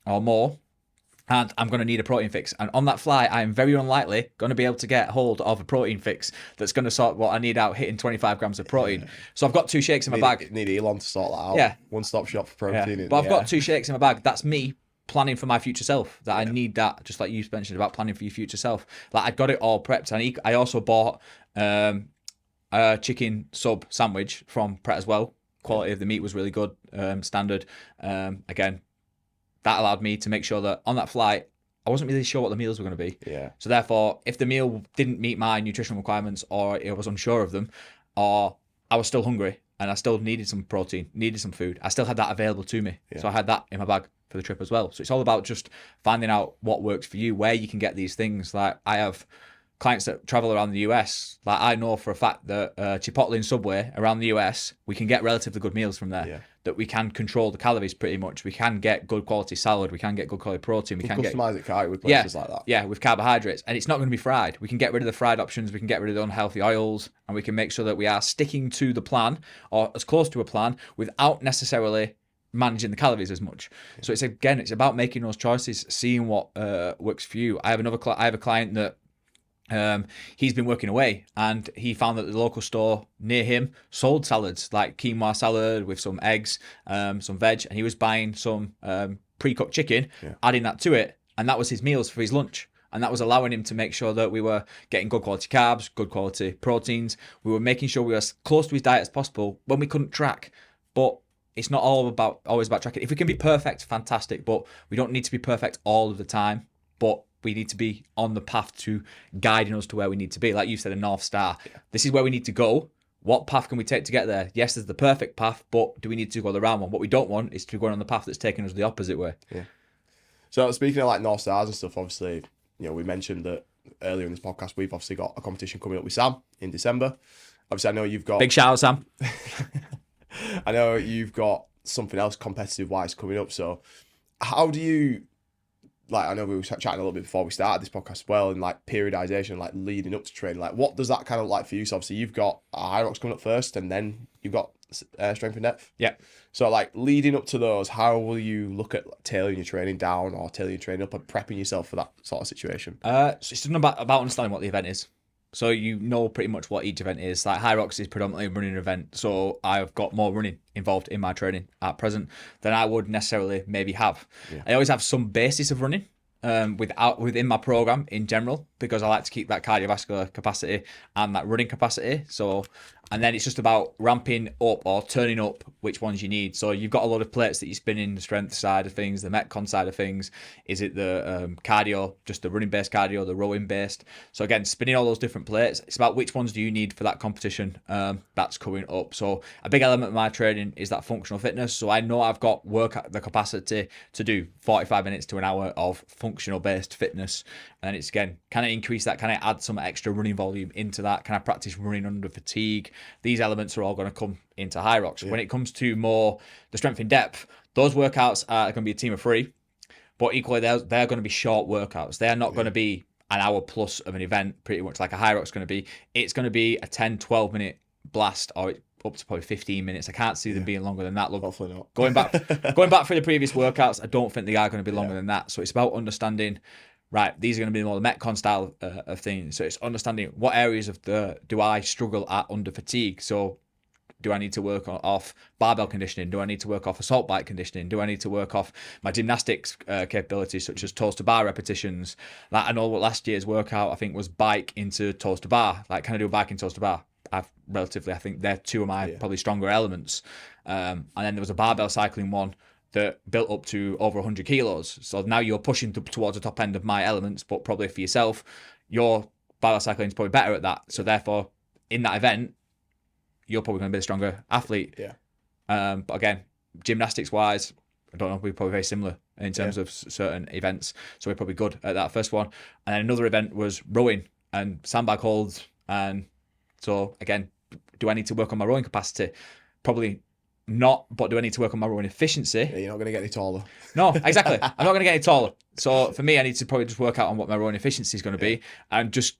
or more. And I'm going to need a protein fix. And on that flight, I am very unlikely going to be able to get hold of a protein fix that's going to sort what I need out, hitting 25 grams of protein. So I've got 2 shakes in my bag. Need Elon to sort that out. Yeah. One-stop shop for protein. Yeah. But I've got 2 shakes in my bag. That's me planning for my future self. That I need that, just like you mentioned about planning for your future self. Like, I got it all prepped. And I also bought a chicken sub sandwich from Pret as well. Quality of the meat was really good, standard. Again, that allowed me to make sure that on that flight, I wasn't really sure what the meals were going to be. Yeah. So therefore, if the meal didn't meet my nutritional requirements, or I was unsure of them, or I was still hungry and I still needed some protein, needed some food, I still had that available to me. Yeah. So I had that in my bag for the trip as well. So it's all about just finding out what works for you, where you can get these things. Like I have clients that travel around the US. Like I know for a fact that Chipotle and Subway around the US, we can get relatively good meals from there. Yeah. That we can control the calories pretty much. We can get good quality salad. We can get good quality protein. We can customize it, can't we, with places like that. Yeah, with carbohydrates. And it's not going to be fried. We can get rid of the fried options. We can get rid of the unhealthy oils. And we can make sure that we are sticking to the plan or as close to a plan without necessarily managing the calories as much. Yeah. So it's about making those choices, seeing what works for you. I have a client that he's been working away and he found that the local store near him sold salads like quinoa salad with some eggs, some veg, and he was buying some pre-cooked chicken, adding that to it, and that was his meals for his lunch. And that was allowing him to make sure that we were getting good quality carbs, good quality proteins. We were making sure we were as close to his diet as possible when we couldn't track. But it's not always about tracking. If we can be perfect, fantastic, but we don't need to be perfect all of the time. But we need to be on the path to guiding us to where we need to be. Like you said, a North Star. Yeah. This is where we need to go. What path can we take to get there? Yes, there's the perfect path, but do we need to go the round one? What we don't want is to go on the path that's taking us the opposite way. Yeah. So speaking of like North Stars and stuff, obviously, we mentioned that earlier in this podcast, we've obviously got a competition coming up with Sam in December. Obviously, I know you've got... Big shout out, Sam. I know you've got something else competitive-wise coming up. So how do you... Like, I know we were chatting a little bit before we started this podcast as well, and like periodization, like leading up to training. Like, what does that kind of like for you? So obviously you've got high rocks coming up first, and then you've got strength and depth. Yeah. So like leading up to those, how will you look at tailoring your training down or tailoring your training up and prepping yourself for that sort of situation? So it's about understanding what the event is. So you know pretty much what each event is. Like High Rocks is predominantly a running event, so I've got more running involved in my training at present than I would necessarily maybe have. Yeah. I always have some basis of running within my program in general, because I like to keep that cardiovascular capacity and that running capacity. So, and then it's just about ramping up or turning up which ones you need. So you've got a lot of plates that you spin in, the strength side of things, the metcon side of things. Is it the cardio, just the running based cardio, the rowing based? So again, spinning all those different plates. It's about which ones do you need for that competition that's coming up. So a big element of my training is that functional fitness. So I know I've got the capacity to do 45 minutes to an hour of functional based fitness. And it's again, can I increase that? Can I add some extra running volume into that? Can I practice running under fatigue? These elements are all going to come into High Rocks. Yeah. When it comes to more the strength in depth, those workouts are going to be a team of 3, but equally they're going to be short workouts. They're not going to be an hour plus of an event, pretty much like a High Rock's going to be. It's going to be a 10, 12 minute blast, or up to probably 15 minutes. I can't see them being longer than that. Hopefully not. Going back through the previous workouts, I don't think they are going to be longer than that. So it's about understanding, right, these are going to be more the Metcon style of things. So it's understanding what areas of do I struggle at under fatigue. So do I need to work off barbell conditioning? Do I need to work off assault bike conditioning? Do I need to work off my gymnastics capabilities, such as toes to bar repetitions? Like I know what last year's workout, I think, was bike into toes to bar. Like, can I do a bike into toes to bar? I think they're 2 of my probably stronger elements. And then there was a barbell cycling one that built up to over 100 kilos. So now you're pushing towards the top end of my elements, but probably for yourself, your barbell cycling is probably better at that. So therefore, in that event, you're probably going to be a stronger athlete. Yeah. But again, gymnastics wise, I don't know, we're probably very similar in terms of certain events. So we're probably good at that first one. And then another event was rowing and sandbag holds. And so again, do I need to work on my rowing capacity? Probably not, but do I need to work on my rowing efficiency? Yeah, you're not going to get any taller. No, exactly. I'm not going to get any taller. So for me, I need to probably just work out on what my rowing efficiency is going to be and just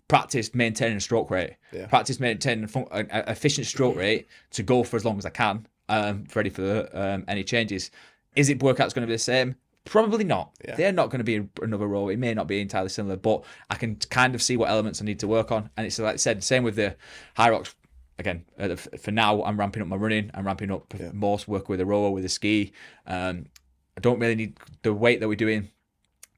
practice maintaining a stroke rate. Yeah. Practice maintaining an efficient stroke rate to go for as long as I can, ready for any changes. Is it workouts going to be the same? Probably not. Yeah. They're not going to be another row. It may not be entirely similar, but I can kind of see what elements I need to work on. And it's like I said, same with the High Rocks. Again, for now, I'm ramping up my running. I'm ramping up most work with a rower, with a ski. I don't really need the weight that we're doing.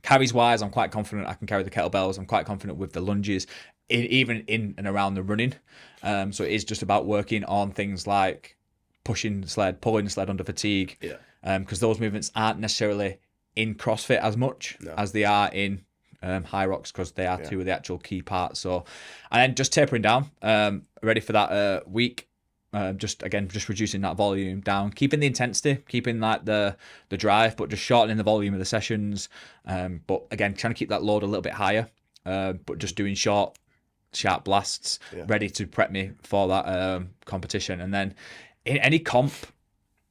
Carries wise, I'm quite confident I can carry the kettlebells. I'm quite confident with the lunges, even in and around the running. So it is just about working on things like pushing the sled, pulling the sled under fatigue. Yeah. Because those movements aren't necessarily in CrossFit as much as they are in high rocks, because they are two of the actual key parts. So, and then just tapering down, ready for that week. Just reducing that volume down, keeping the intensity, keeping like the drive, but just shortening the volume of the sessions. But again, trying to keep that load a little bit higher, but just doing sharp blasts, ready to prep me for that competition. And then in any comp,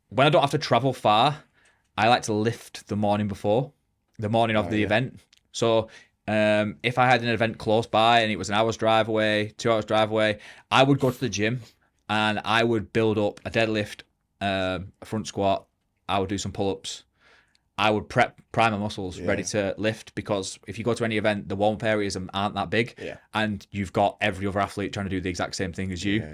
when I don't have to travel far, I like to lift the morning before, the morning of the event. So if I had an event close by and it was an hour's drive away, 2 hours drive away, I would go to the gym and I would build up a deadlift, a front squat. I would do some pull-ups. I would prime my muscles ready to lift, because if you go to any event, the warm-up areas aren't that big, and you've got every other athlete trying to do the exact same thing as you.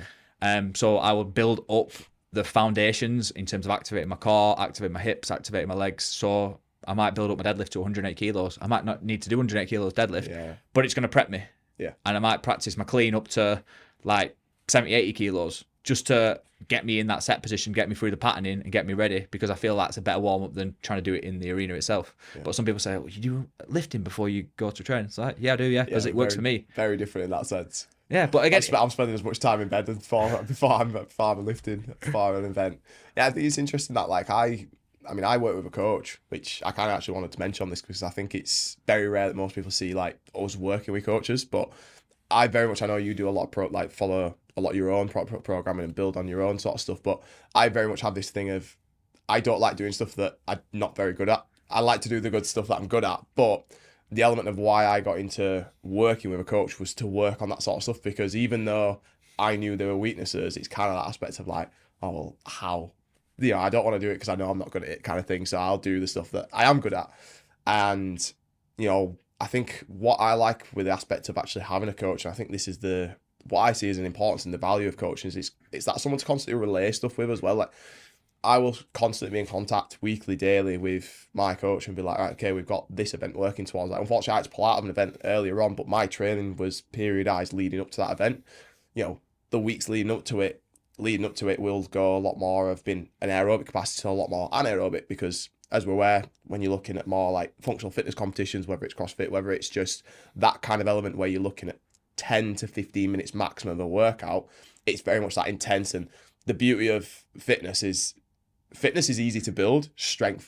So I would build up the foundations in terms of activating my core, activating my hips, activating my legs. So I might build up my deadlift to 108 kilos. I might not need to do 108 kilos deadlift, but it's going to prep me. And I might practice my clean up to like 70, 80 kilos just to get me in that set position, get me through the patterning and get me ready, because I feel that's a better warm-up than trying to do it in the arena itself. But some people say, well, you do lifting before you go to train. It's like, yeah, I do, because it works for me. Very different in that sense. Yeah, but again, I'm spending as much time in bed before I'm lifting for an event. Yeah, I think it's interesting that like I work with a coach, which I kind of actually wanted to mention on this, because I think it's very rare that most people see like us working with coaches. But I know you do a lot of follow a lot of your own programming and build on your own sort of stuff. But I very much have this thing of, I don't like doing stuff that I'm not very good at. I like to do the good stuff that I'm good at. But the element of why I got into working with a coach was to work on that sort of stuff, because even though I knew there were weaknesses, it's kind of that aspect of like, oh, well, how? I don't want to do it because I know I'm not good at it kind of thing. So I'll do the stuff that I am good at. And, I think what I like with the aspect of actually having a coach, and I think this is what I see as an importance and the value of coaching, is it's that someone to constantly relay stuff with as well. Like, I will constantly be in contact weekly, daily with my coach and be like, right, okay, we've got this event working towards. Like, unfortunately, I had to pull out of an event earlier on, but my training was periodized leading up to that event. The weeks leading up to it will go a lot more of being an aerobic capacity to a lot more anaerobic, because as we're aware, when you're looking at more like functional fitness competitions, whether it's CrossFit, whether it's just that kind of element where you're looking at 10 to 15 minutes maximum of a workout, it's very much that intense. And the beauty of fitness is easy to build. Strength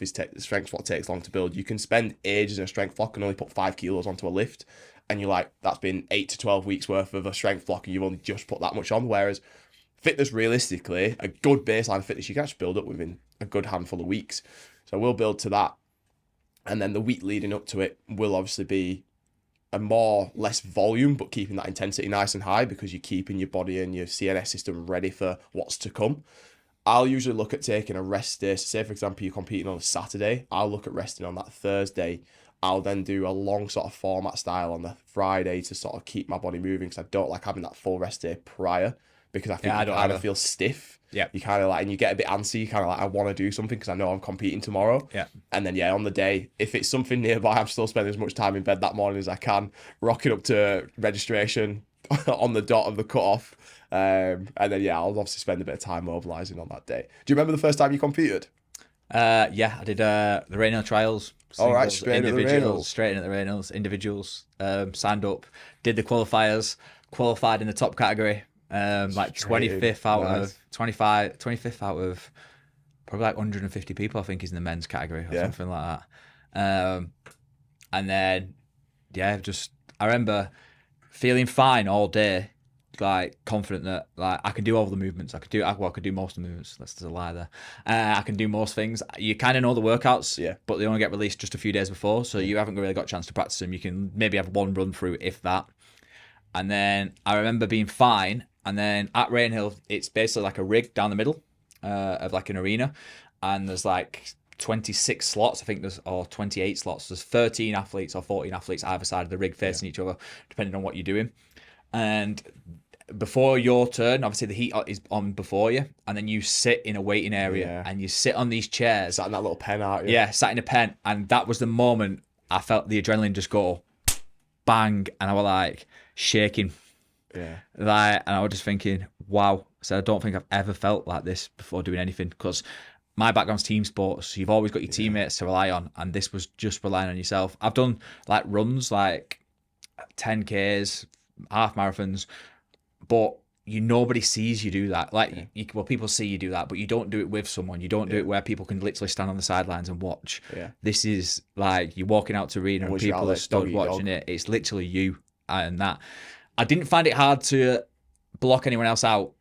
what takes long to build. You can spend ages in a strength block and only put 5 kilos onto a lift, and you're like, that's been 8 to 12 weeks worth of a strength block and you've only just put that much on. Whereas fitness, realistically, a good baseline of fitness, you can actually build up within a good handful of weeks. So we'll build to that. And then the week leading up to it will obviously be less volume, but keeping that intensity nice and high, because you're keeping your body and your CNS system ready for what's to come. I'll usually look at taking a rest day. So say, for example, you're competing on a Saturday, I'll look at resting on that Thursday. I'll then do a long sort of format style on the Friday to sort of keep my body moving, because I don't like having that full rest day prior, because I think I kind of feel stiff. Yeah. You kind of like, and you get a bit antsy, you kind of like, I want to do something because I know I'm competing tomorrow. Yeah. And then, on the day, if it's something nearby, I'm still spending as much time in bed that morning as I can, rocking up to registration on the dot of the cutoff. And then, I'll obviously spend a bit of time mobilising on that day. Do you remember the first time you competed? I did the Rainhill trials. All right, straight in at the Rainhills, individuals, signed up, did the qualifiers, qualified in the top category. Like 25th out of probably like 150 people, I think, is in the men's category or something like that. And then I remember feeling fine all day, like confident that like I can do all the movements. I could do most of the movements. That's a lie there. I can do most things. You kind of know the workouts, but they only get released just a few days before, so you haven't really got a chance to practice them. You can maybe have one run through, if that. And then I remember being fine. And then at Rainhill, it's basically like a rig down the middle of like an arena. And there's like 26 slots, I think or 28 slots. There's 13 athletes or 14 athletes either side of the rig facing each other, depending on what you're doing. And before your turn, obviously the heat is on before you. And then you sit in a waiting area and you sit on these chairs. Sat in that little pen, aren't you? Yeah, sat in a pen. And that was the moment I felt the adrenaline just go bang. And I was like shaking. Yeah. And I was just thinking, wow. So I don't think I've ever felt like this before doing anything, because my background's team sports, so you've always got your teammates to rely on, and this was just relying on yourself. I've done like runs, like 10Ks, half marathons, but nobody sees you do that. Like, well, people see you do that, but you don't do it with someone. You don't do it where people can literally stand on the sidelines and watch. Yeah. This is like you're walking out to arena and people are stood watching it. It's literally you and that. I didn't find it hard to block anyone else out.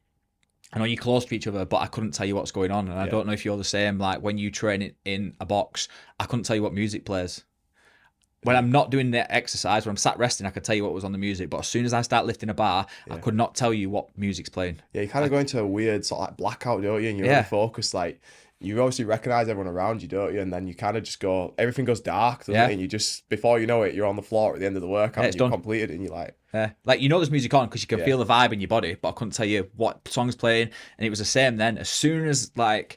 I know you're close to each other, but I couldn't tell you what's going on. And I don't know if you're the same. Like when you train in a box, I couldn't tell you what music plays. When I'm not doing the exercise, when I'm sat resting, I could tell you what was on the music. But as soon as I start lifting a bar, I could not tell you what music's playing. Yeah, you kind of go into a weird sort of like blackout, don't you? And you're really focused. Like, you obviously recognize everyone around you, don't you? And then you kind of just go, everything goes dark, doesn't it? And you just, before you know it, you're on the floor at the end of the workout and you've completed it and you're like... Like, you know there's music on because you can feel the vibe in your body, but I couldn't tell you what song's playing. And it was the same then. As soon as, like...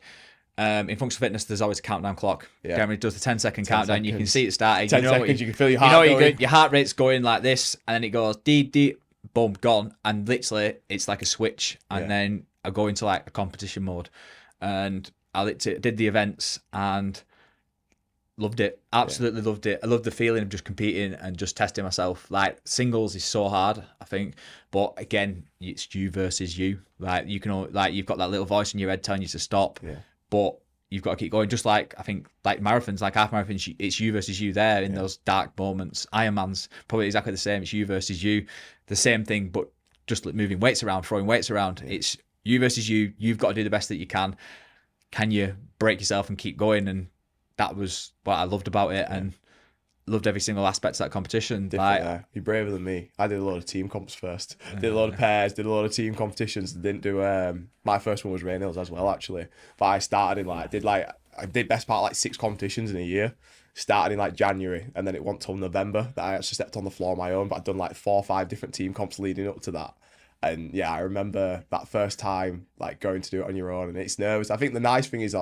in functional fitness, there's always a countdown clock. Jeremy does the 10-second countdown. Seconds. You can see it starting. 10 seconds, you can feel your heart going. Your heart rate's going like this, and then it goes, dee, boom, gone. And literally, it's like a switch. And then I go into like a competition mode. And I did the events and loved it. Absolutely loved it. I loved the feeling of just competing and just testing myself. Like, singles is so hard, I think. But again, it's you versus you. Like, you can, like, you've got that little voice in your head telling you to stop. Yeah. But you've got to keep going. Just like, I think, like marathons, like half marathons, it's you versus you there in those dark moments. Ironman's probably exactly the same. It's you versus you. The same thing, but just like moving weights around, throwing weights around. It's you versus you. You've got to do the best that you can. Can you break yourself and keep going? And that was what I loved about it, and loved every single aspect of that competition. Like, you're braver than me. I did a lot of team comps first. Did a lot of pairs, did a lot of team competitions. Didn't do my first one was Rain Hills as well, actually. But I started in I did best part of like 6 competitions in a year. Started in like January, and then it went till November that I actually stepped on the floor on my own. But I'd done like 4 or 5 different team comps leading up to that. And yeah, I remember that first time like going to do it on your own, and it's nervous. I think the nice thing is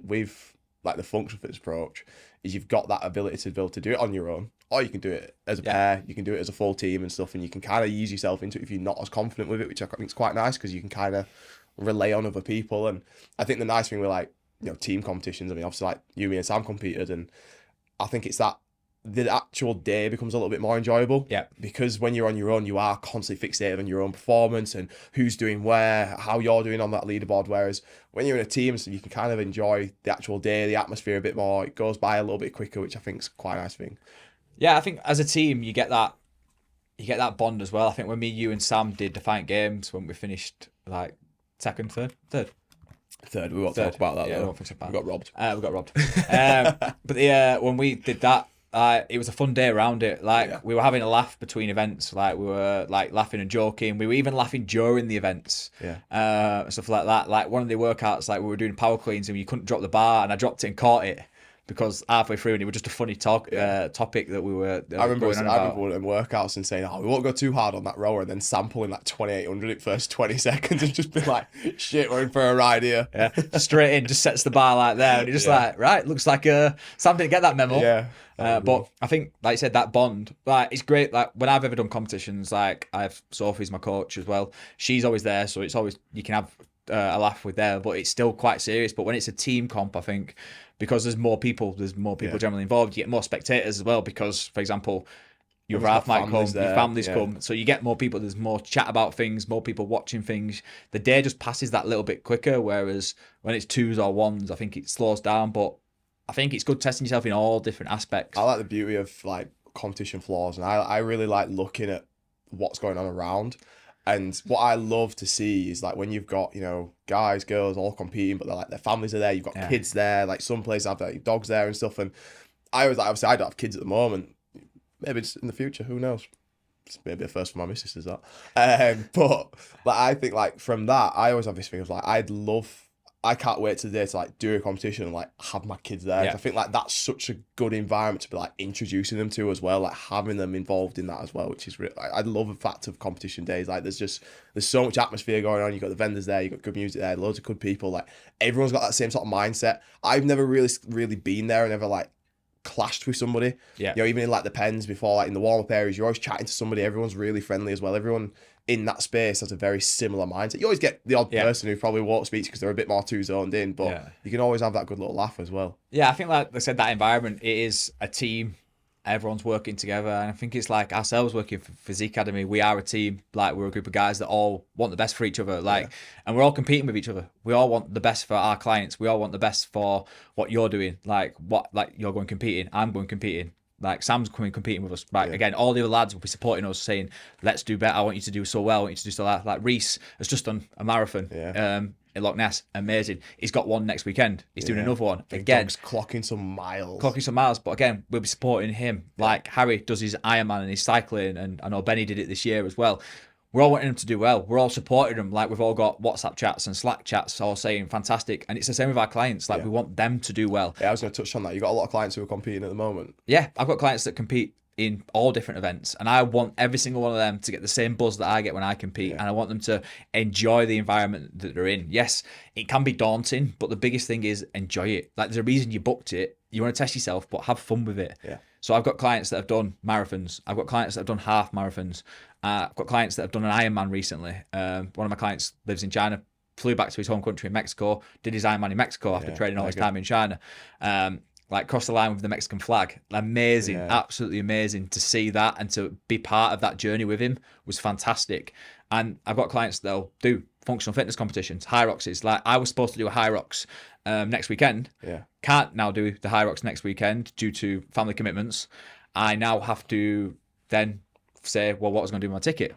with like the functional fitness approach is you've got that ability to be able to do it on your own, or you can do it as a pair, you can do it as a full team and stuff, and you can kind of ease yourself into it if you're not as confident with it, which I think is quite nice because you can kind of rely on other people. And I think the nice thing with like, you know, team competitions, I mean, obviously like you, me and Sam competed, and I think it's that the actual day becomes a little bit more enjoyable. Yeah. Because when you're on your own, you are constantly fixated on your own performance and who's doing where, how you're doing on that leaderboard. Whereas when you're in a team, so you can kind of enjoy the actual day, the atmosphere a bit more. It goes by a little bit quicker, which I think is quite a nice thing. Yeah, I think as a team, you get that bond as well. I think when me, you, and Sam did Defiant Games, when we finished like third. We won't talk about that. Yeah, though. We got robbed. We got robbed. But when we did that, it was a fun day around it. Like, we were having a laugh between events. Like, we were like laughing and joking. We were even laughing during the events. Stuff like that. Like, one of the workouts, like we were doing power cleans and you couldn't drop the bar, and I dropped it and caught it because halfway through, and it was just a funny topic that we were. I remember one of them workouts and saying, "Oh, we won't go too hard on that rower," and then sampling like 2,800 in first 20 seconds and just be like, "Shit, we're in for a ride here." Yeah, straight in, just sets the bar like there, and you're just like, right, looks like Sam didn't get that memo. Yeah. But I think, like you said, that bond, like, it's great. Like, when I've ever done competitions, like, I have Sophie's my coach as well. She's always there, so it's always, you can have a laugh with her, but it's still quite serious. But when it's a team comp, I think, because there's more people generally involved, you get more spectators as well. Because, for example, your half might come, your families come, so you get more people. There's more chat about things, more people watching things. The day just passes that little bit quicker. Whereas when it's 2s or 1s, I think it slows down. But I think it's good testing yourself in all different aspects. I like the beauty of like competition floors, and I really like looking at what's going on around. And what I love to see is like when you've got, you know, guys, girls all competing, but they're like, their families are there, you've got kids there, like some places have like dogs there and stuff. And I was like, obviously I don't have kids at the moment. Maybe it's in the future, who knows? It's maybe a first for my missus is that. But like I think like from that, I always have this thing of like I can't wait to the day to like do a competition and like have my kids there. I think like that's such a good environment to be like introducing them to as well, like having them involved in that as well, which is really, I love the fact of competition days. Like there's so much atmosphere going on. You've got the vendors there, you've got good music there, loads of good people. Like everyone's got that same sort of mindset. I've never really been there and never like clashed with somebody. Yeah. You know, even in like the pens before, like in the warm-up areas, you're always chatting to somebody. Everyone's really friendly as well. Everyone in that space has a very similar mindset. You always get the odd person who probably won't speak because they're a bit more too zoned in, but you can always have that good little laugh as well. Yeah, I think like I said, that environment, it is a team. Everyone's working together, and I think it's like ourselves working for Physique Academy. We are a team. Like, we're a group of guys that all want the best for each other. Like, and we're all competing with each other. We all want the best for our clients. We all want the best for what you're doing. Like, you're going competing, I'm going competing. Like, Sam's competing with us. Right, again, all the other lads will be supporting us, saying, "Let's do better. I want you to do so well. I want you to do so that." Like Reese has just done a marathon. In Loch Ness, amazing. He's got one next weekend. He's doing another one. Again, clocking some miles. But again, we'll be supporting him. Like Harry does his Ironman and his cycling, and I know Benny did it this year as well. We're all wanting him to do well. We're all supporting him. Like, we've all got WhatsApp chats and Slack chats all saying fantastic. And it's the same with our clients. Like, we want them to do well. Yeah, I was going to touch on that. You got a lot of clients who are competing at the moment. Yeah, I've got clients that compete in all different events, and I want every single one of them to get the same buzz that I get when I compete, and I want them to enjoy the environment that they're in. Yes, it can be daunting, but the biggest thing is enjoy it. Like, there's a reason you booked it. You want to test yourself, but have fun with it. So I've got clients that have done marathons. I've got clients that have done half marathons. I've got clients that have done an Ironman recently. One of my clients lives in China, flew back to his home country in Mexico, did his Ironman in Mexico after training all his time in China. Like, crossed the line with the Mexican flag. Amazing, absolutely amazing to see that, and to be part of that journey with him was fantastic. And I've got clients that'll do functional fitness competitions, Hyroxes. Like, I was supposed to do a Hyrox next weekend. Can't now do the Hyrox next weekend due to family commitments. I now have to then say, well, what was I going to do with my ticket?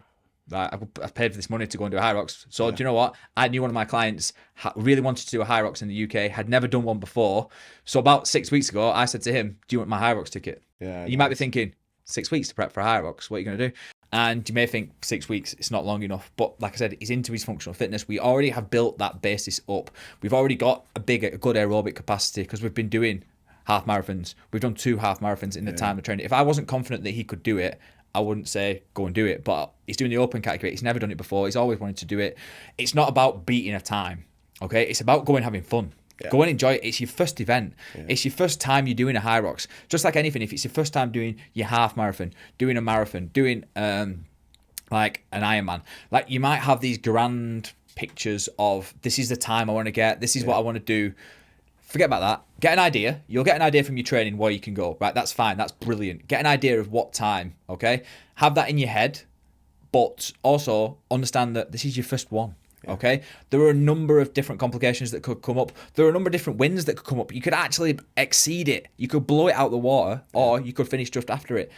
I've paid for this money to go and do a Hyrox. So do you know what? I knew one of my clients really wanted to do a Hyrox in the UK, had never done one before. So about 6 weeks ago, I said to him, do you want my Hyrox ticket? You might be thinking, 6 weeks to prep for a Hyrox, what are you going to do? And you may think 6 weeks, it's not long enough. But like I said, he's into his functional fitness. We already have built that basis up. We've already got a good aerobic capacity because we've been doing half marathons. We've done 2 half marathons in the time of training. If I wasn't confident that he could do it, I wouldn't say go and do it, but he's doing the open category. He's never done it before. He's always wanted to do it. It's not about beating a time, okay? It's about going having fun. Go and enjoy it. It's your first event. It's your first time you're doing a Hyrox. Just like anything, if it's your first time doing your half marathon, doing a marathon, doing like an Ironman, like, you might have these grand pictures of, this is the time I want to get, this is what I want to do. Forget about that. Get an idea. You'll get an idea from your training where you can go. Right, that's fine. That's brilliant. Get an idea of what time, okay? Have that in your head, but also understand that this is your first one, okay? There are a number of different complications that could come up. There are a number of different wins that could come up. You could actually exceed it. You could blow it out the water, or you could finish just after it.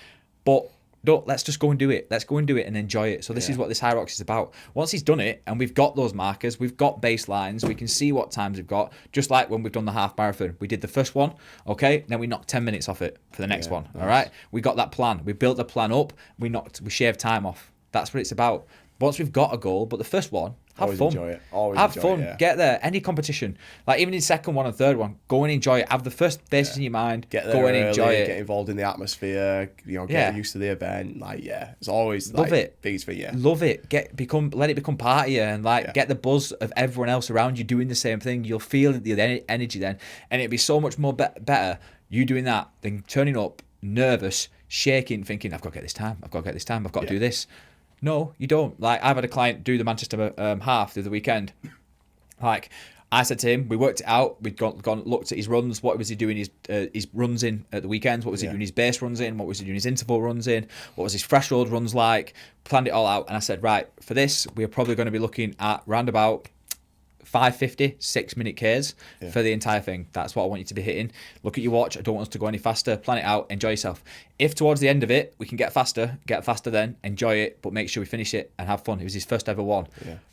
But let's just go and do it. Let's go and do it and enjoy it. So this is what this Hyrox is about. Once he's done it and we've got those markers, we've got baselines, we can see what times we've got, just like when we've done the half marathon. We did the first one, okay? Then we knocked 10 minutes off it for the next one, all right? We got that plan. We built the plan up. We shaved time off. That's what it's about. Once we've got a goal, but the first one, have fun. Enjoy it. Always have enjoy fun. it, Get there. Any competition. Like, even in second one and third one, go and enjoy it. Have the first basis in your mind. Get there go and early, enjoy it. Get involved in the atmosphere. You know, get used to the event. Like, it's always love it. Biggest for you. Love it. Let it become part of you, and get the buzz of everyone else around you doing the same thing. You'll feel the energy then, and it'd be so much more better you doing that than turning up nervous, shaking, thinking, I've got to get this time. I've got to do this. No, you don't. Like, I've had a client do the Manchester half the other weekend. Like, I said to him, we worked it out. We'd gone looked at his runs. What was he doing his runs in at the weekends? What was he doing his base runs in? What was he doing his interval runs in? What was his threshold runs like? Planned it all out. And I said, right, for this, we're probably going to be looking at round about 5:50, 6-minute Ks for the entire thing. That's what I want you to be hitting. Look at your watch. I don't want us to go any faster. Plan it out. Enjoy yourself. If towards the end of it we can get faster then. Enjoy it, but make sure we finish it and have fun. It was his first ever one.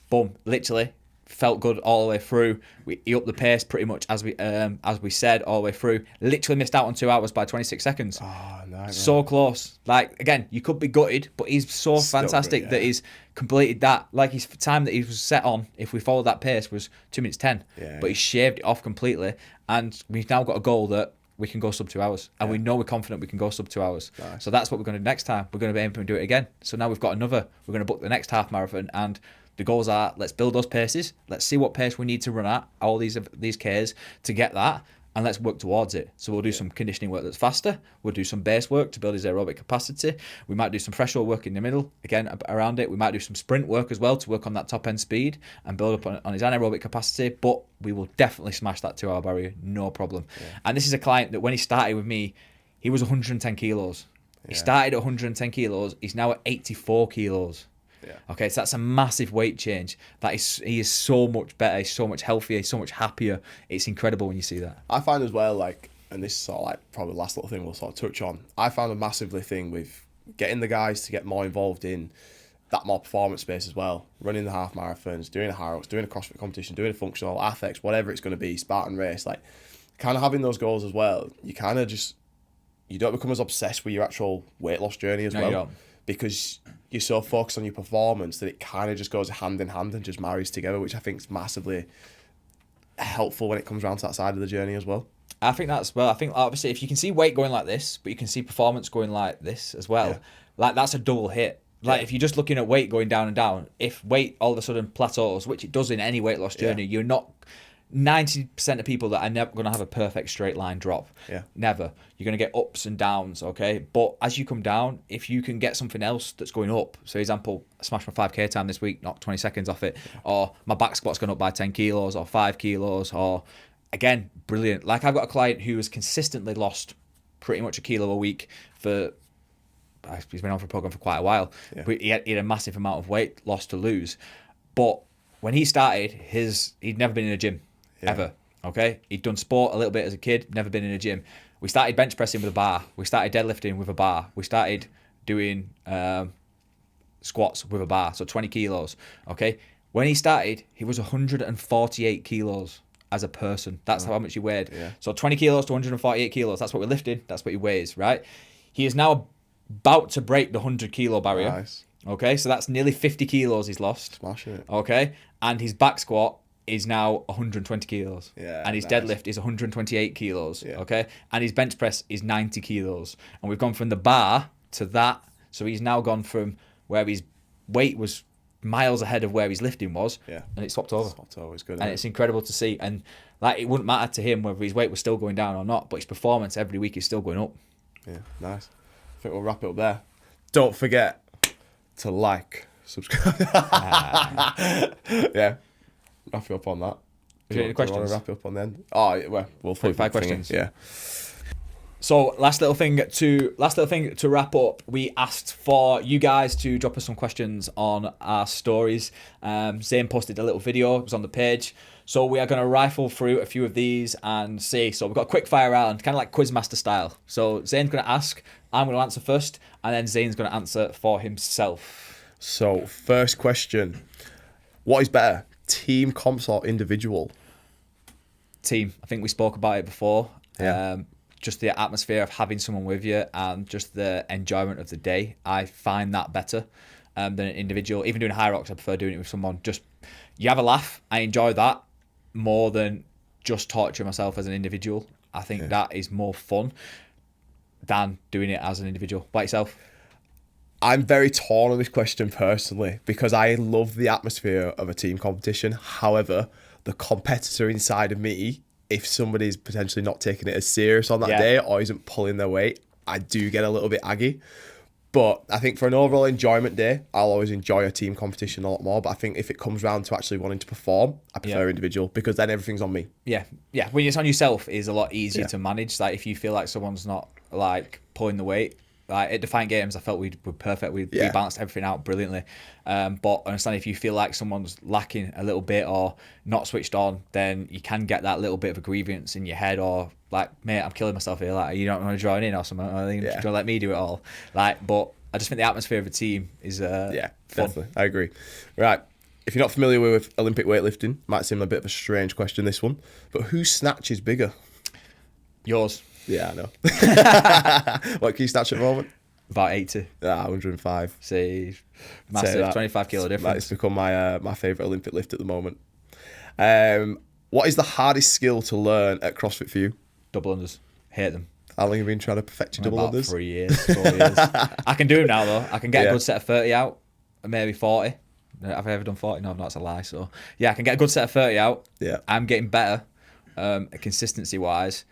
Boom. Literally felt good all the way through. He upped the pace pretty much as we said all the way through. Literally missed out on 2 hours by 26 seconds. Oh, no, so close. Like, again, you could be gutted, but he's so fantastic that he's completed that. Like, his time that he was set on, if we followed that pace, was 2 minutes 10. But he shaved it off completely, and we've now got a goal that we can go sub 2 hours, and we know we're confident we can go sub 2 hours. Nice. So that's what we're going to do next time. We're going to be aiming to do it again. So now we've got another. We're going to book the next half marathon, and the goals are, let's build those paces. Let's see what pace we need to run at all these Ks to get that, and let's work towards it. So we'll do some conditioning work that's faster. We'll do some base work to build his aerobic capacity. We might do some threshold work in the middle, again, around it. We might do some sprint work as well to work on that top end speed and build up on his anaerobic capacity. But we will definitely smash that 2 hour barrier, no problem. Yeah. And this is a client that when he started with me, he was 110 kilos. He started at 110 kilos. He's now at 84 kilos. Yeah. Okay, so that's a massive weight change. He is so much better, he's so much healthier, he's so much happier. It's incredible when you see that. I find as well, like, and this is sort of like probably the last little thing we'll sort of touch on, I found a massively thing with getting the guys to get more involved in that more performance space as well. Running the half marathons, doing a Hyrox, doing a CrossFit competition, doing a functional, Athex, whatever it's going to be, Spartan race, like kind of having those goals as well. You kind of just, you don't become as obsessed with your actual weight loss journey as well. You don't. Because you're so focused on your performance that it kind of just goes hand in hand and just marries together, which I think is massively helpful when it comes around to that side of the journey as well. I think obviously if you can see weight going like this, but you can see performance going like this as well, like that's a double hit. Like if you're just looking at weight going down and down, if weight all of a sudden plateaus, which it does in any weight loss journey, you're not 90% of people that are never going to have a perfect straight line drop. Yeah. Never. You're going to get ups and downs, okay? But as you come down, if you can get something else that's going up, so example, I smashed my 5K time this week, knocked 20 seconds off it, or my back squat's gone up by 10 kilos or 5 kilos, or again, brilliant. Like I've got a client who has consistently lost pretty much a kilo a week for, he's been on for a program for quite a while, but he had a massive amount of weight loss to lose. But when he started, he'd never been in a gym. Ever. Okay, he'd done sport a little bit as a kid, never been in a gym. We started bench pressing with a bar, we started deadlifting with a bar, we started doing squats with a bar, so 20 kilos. Okay, when he started, he was 148 kilos as a person. That's how much he weighed. So 20 kilos to 148 kilos, that's what we're lifting, that's what he weighs, right? He is now about to break the 100 kilo barrier. Nice. Okay, so that's nearly 50 kilos he's lost. Smashing it. Okay, and his back squat is now 120 kilos. And his deadlift is 128 kilos. Okay, and his bench press is 90 kilos. And we've gone from the bar to that. So he's now gone from where his weight was miles ahead of where his lifting was, and it swapped over. It's good. And it's incredible to see. And like it wouldn't matter to him whether his weight was still going down or not, but his performance every week is still going up. Yeah, nice. I think we'll wrap it up there. Don't forget to like, subscribe. Wrap it up on that. Any questions? Wrap it up on then. Oh, well, we'll 5 questions. Yeah. So last little thing to wrap up. We asked for you guys to drop us some questions on our stories. Zayne posted a little video. It was on the page. So we are going to rifle through a few of these and see. So we've got a quick fire round, kind of like Quizmaster style. So Zayne's going to ask, I'm going to answer first, and then Zayne's going to answer for himself. So first question: what is better, team comps or individual? Team. I think we spoke about it before. Just the atmosphere of having someone with you and just the enjoyment of the day. I find that better than an individual. Even doing Hyrox, I prefer doing it with someone. Just, you have a laugh. I enjoy that more than just torturing myself as an individual. I think that is more fun than doing it as an individual. By yourself? I'm very torn on this question personally because I love the atmosphere of a team competition. However, the competitor inside of me, if somebody's potentially not taking it as serious on that day or isn't pulling their weight, I do get a little bit aggy. But I think for an overall enjoyment day, I'll always enjoy a team competition a lot more. But I think if it comes round to actually wanting to perform, I prefer individual because then everything's on me. Yeah. When it's on yourself, it's a lot easier to manage. Like if you feel like someone's not like pulling the weight. Like at Defiant Games, I felt we were perfect. We balanced everything out brilliantly. But I understand if you feel like someone's lacking a little bit or not switched on, then you can get that little bit of a grievance in your head or like, mate, I'm killing myself here. Like, you don't want to join in or something. Or you don't let me do it all. Like, but I just think the atmosphere of a team is fun. Definitely. I agree. Right. If you're not familiar with Olympic weightlifting, might seem a bit of a strange question, this one, but whose snatch is bigger? Yours. Yeah, I know. What can you snatch at the moment? About 80. 105. See, massive 25 kilo difference. It's become my favourite Olympic lift at the moment. What is the hardest skill to learn at CrossFit for you? Double unders. Hate them. How long have you been trying to perfect your double unders? 3 years, 4 years. I can do them now though. I can get a good set of 30 out, maybe 40. Have I ever done 40? No, that's a lie. So yeah, I can get a good set of 30 out. Yeah. I'm getting better. consistency wise.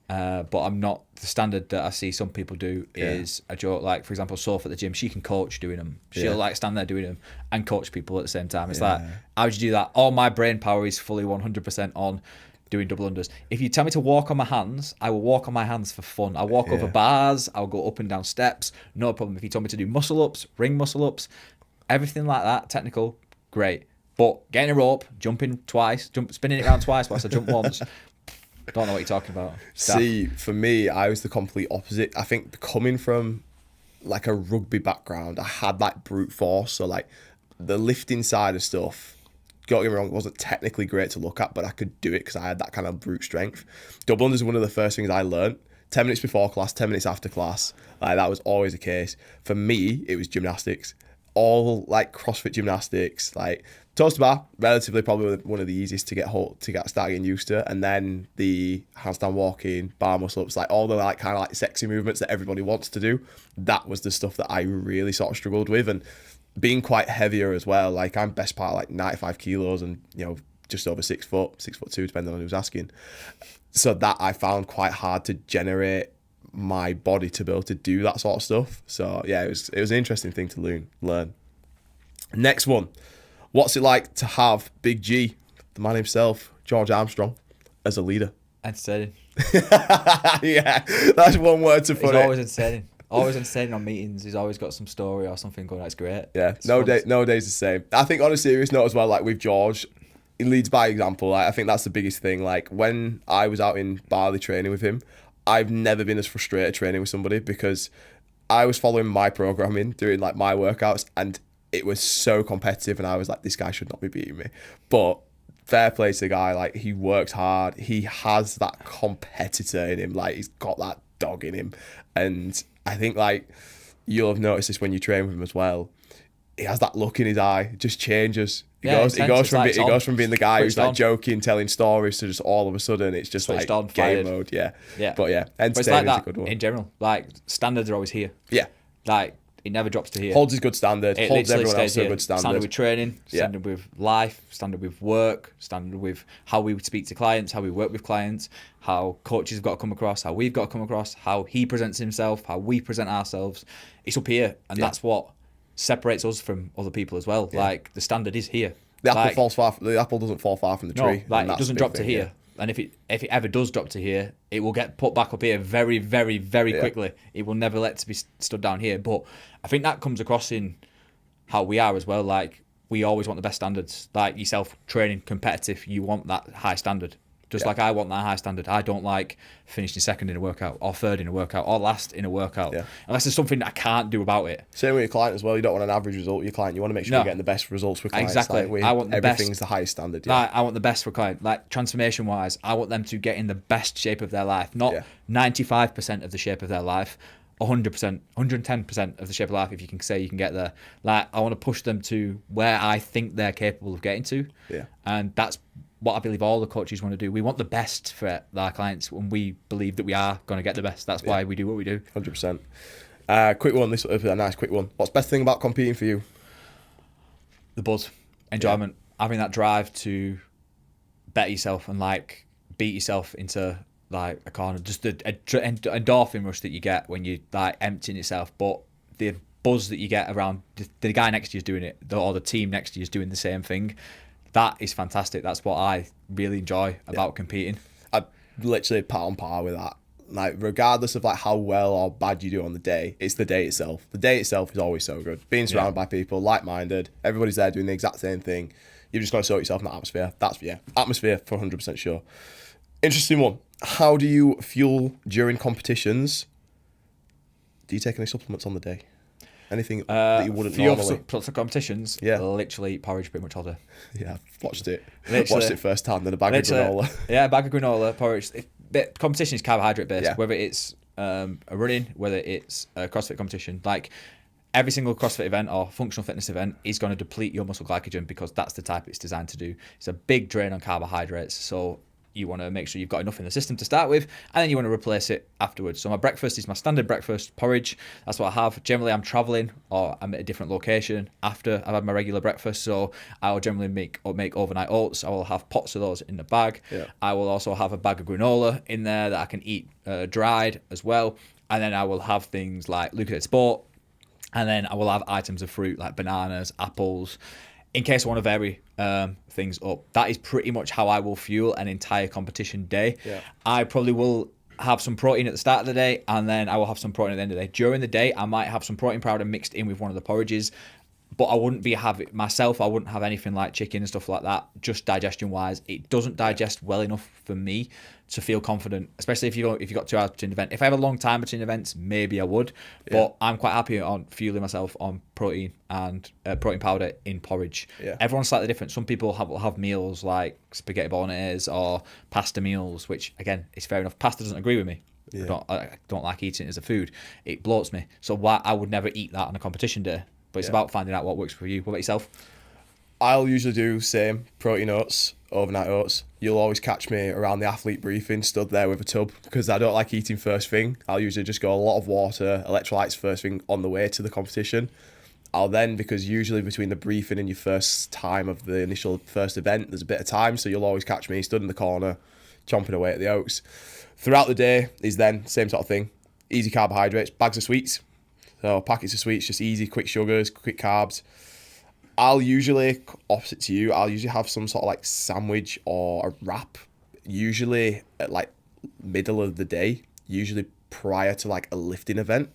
But I'm not, the standard that I see some people do is a joke. Like, for example, Soph at the gym, she can coach doing them. She'll like stand there doing them and coach people at the same time. It's like, how would you do that? All my brain power is fully 100% on doing double unders. If you tell me to walk on my hands, I will walk on my hands for fun. I'll walk over bars, I'll go up and down steps, no problem. If you told me to do muscle ups, ring muscle ups, everything like that, technical, great. But getting a rope, jumping twice, spinning it around twice whilst I jump once, don't know what you're talking about. See, for me, I was the complete opposite. I think coming from like a rugby background, I had like brute force. So like the lifting side of stuff, don't get me wrong, it wasn't technically great to look at, but I could do it because I had that kind of brute strength. Double unders is one of the first things I learned. 10 minutes before class, 10 minutes after class. Like that was always the case. For me, it was gymnastics. All like CrossFit gymnastics, like toes to bar, relatively probably one of the easiest to get started getting used to, and then the handstand walking, bar muscle ups, like all the like kind of like sexy movements that everybody wants to do. That was the stuff that I really sort of struggled with, and being quite heavier as well. Like I'm best part like 95 kilos, and you know just over 6 foot, 6'2", depending on who's asking. So that I found quite hard to generate my body to be able to do that sort of stuff. So yeah, it was an interesting thing to learn. Next one, what's it like to have Big G, the man himself, George Armstrong, as a leader? Entertaining. Yeah, that's one word to put He's it. always entertaining. Always entertaining on meetings. He's always got some story or something going. That's great. Yeah, no day's the same. I think on a serious note as well, like with George, he leads by example. Like, I think that's the biggest thing. Like when I was out in Bali training with him, I've never been as frustrated training with somebody because I was following my programming, doing like my workouts, and it was so competitive, and I was like, this guy should not be beating me. But fair play to the guy, like he works hard, he has that competitor in him, like he's got that dog in him. And I think like you'll have noticed this when you train with him as well. He has that look in his eye, it just changes. He goes from being the guy who's like joking, telling stories, to just all of a sudden it's just like game mode. Yeah. But yeah, entertaining is a good one. In general, like standards are always here. Yeah. Like it never drops to here. Holds his good standard. Holds everyone else to a good standard. Standard with training, standard with life, standard with work, standard with how we speak to clients, how we work with clients, how coaches have got to come across, how we've got to come across, how he presents himself, how we present ourselves. It's up here, and that's what separates us from other people as well. Like the standard is here. The apple doesn't fall far from the tree. No, like it doesn't drop to here. And if it ever does drop to here, it will get put back up here very, very, very quickly. It will never let to be stood down here. But I think that comes across in how we are as well. Like we always want the best standards. Like yourself, training, competitive, you want that high standard. Just like I want that high standard. I don't like finishing second in a workout or third in a workout or last in a workout. Unless there's something that I can't do about it. Same with your client as well. You don't want an average result with your client. You want to make sure you're getting the best results with clients. Exactly. Like I want everything's the highest standard. Like, I want the best for client. Like transformation wise, I want them to get in the best shape of their life. Not 95% of the shape of their life. 100%, 110% of the shape of life, if you can say you can get there. Like I want to push them to where I think they're capable of getting to. And that's what I believe all the coaches want to do. We want the best for our clients, and we believe that we are going to get the best. That's why we do what we do. 100%. Quick one. This is a nice quick one. What's the best thing about competing for you? The buzz, enjoyment, having that drive to better yourself and like beat yourself into like a corner. Just the endorphin rush that you get when you like emptying yourself, but the buzz that you get around the guy next to you is doing it, or the team next to you is doing the same thing. That is fantastic. That's what I really enjoy about competing. I literally pat on par with that. Like regardless of like how well or bad you do on the day, it's the day itself. The day itself is always so good. Being surrounded by people like-minded, everybody's there doing the exact same thing. You've just got to sort yourself in that atmosphere. That's atmosphere for 100% sure. Interesting one. How do you fuel during competitions? Do you take any supplements on the day? Anything that you wouldn't normally? For competitions, literally porridge pretty much all day. Yeah, I've watched it. Watched it first time, then a bag of granola. Yeah, a bag of granola, porridge. Competition is carbohydrate based, whether it's a running, whether it's a CrossFit competition. Like every single CrossFit event or functional fitness event is going to deplete your muscle glycogen because that's the type it's designed to do. It's a big drain on carbohydrates. So You want to make sure you've got enough in the system to start with, and then you want to replace it afterwards. So my breakfast is my standard breakfast, porridge. That's what I have. Generally, I'm traveling or I'm at a different location after I've had my regular breakfast. So I will generally make overnight oats. I will have pots of those in the bag. Yeah. I will also have a bag of granola in there that I can eat dried as well. And then I will have things like Lucozade Sport. And then I will have items of fruit like bananas, apples, in case I want to vary things up. That is pretty much how I will fuel an entire competition day. Yeah. I probably will have some protein at the start of the day, and then I will have some protein at the end of the day. During the day, I might have some protein powder mixed in with one of the porridges, but I wouldn't I wouldn't have anything like chicken and stuff like that, just digestion-wise. It doesn't digest well enough for me to feel confident, especially if you've got 2 hours between events. If I have a long time between events, maybe I would, but I'm quite happy on fueling myself on protein and protein powder in porridge. Yeah. Everyone's slightly different. Some people will have meals like spaghetti bolognese or pasta meals, which, again, is fair enough. Pasta doesn't agree with me. Yeah. I don't like eating it as a food. It bloats me. So I would never eat that on a competition day. But it's about finding out what works for you. What about yourself? I'll usually do same protein oats, overnight oats. You'll always catch me around the athlete briefing, stood there with a tub, because I don't like eating first thing. I'll usually just go a lot of water, electrolytes first thing on the way to the competition. I'll then, because usually between the briefing and your first time of the initial first event, there's a bit of time, so you'll always catch me stood in the corner, chomping away at the oats. Throughout the day is then same sort of thing. Easy carbohydrates, bags of sweets. So packets of sweets, just easy, quick sugars, quick carbs. I'll usually, opposite to you, I'll usually have some sort of like sandwich or a wrap, usually at like middle of the day, usually prior to like a lifting event,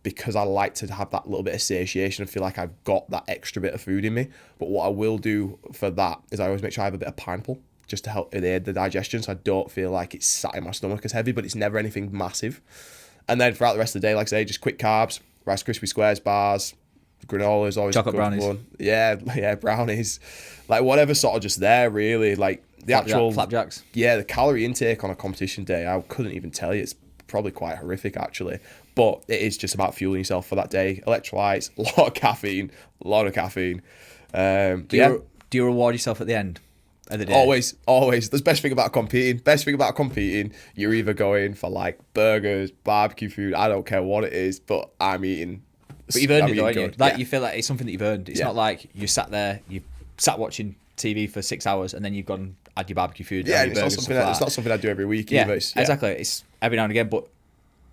because I like to have that little bit of satiation and feel like I've got that extra bit of food in me. But what I will do for that is I always make sure I have a bit of pineapple just to help aid the digestion, so I don't feel like it's sat in my stomach as heavy, but it's never anything massive. And then throughout the rest of the day, like I say, just quick carbs, Rice Krispie Squares bars, granola is always chocolate good brownies. one. Yeah, brownies, like whatever sort of just there really. Like the actual flapjacks. Yeah, the calorie intake on a competition day, I couldn't even tell you. It's probably quite horrific actually, but it is just about fueling yourself for that day. Electrolytes, a lot of caffeine. Do you reward yourself at the end of the day? Always. The best thing about competing, you're either going for like burgers, barbecue food, I don't care what it is, but I'm eating. But you've earned it, don't you? good. Like Yeah. you feel like it's something that you've earned. It's not like you sat watching TV for 6 hours and then you've gone and had your barbecue food. Yeah, and and it's not something I do every week either. Exactly. It's every now and again, but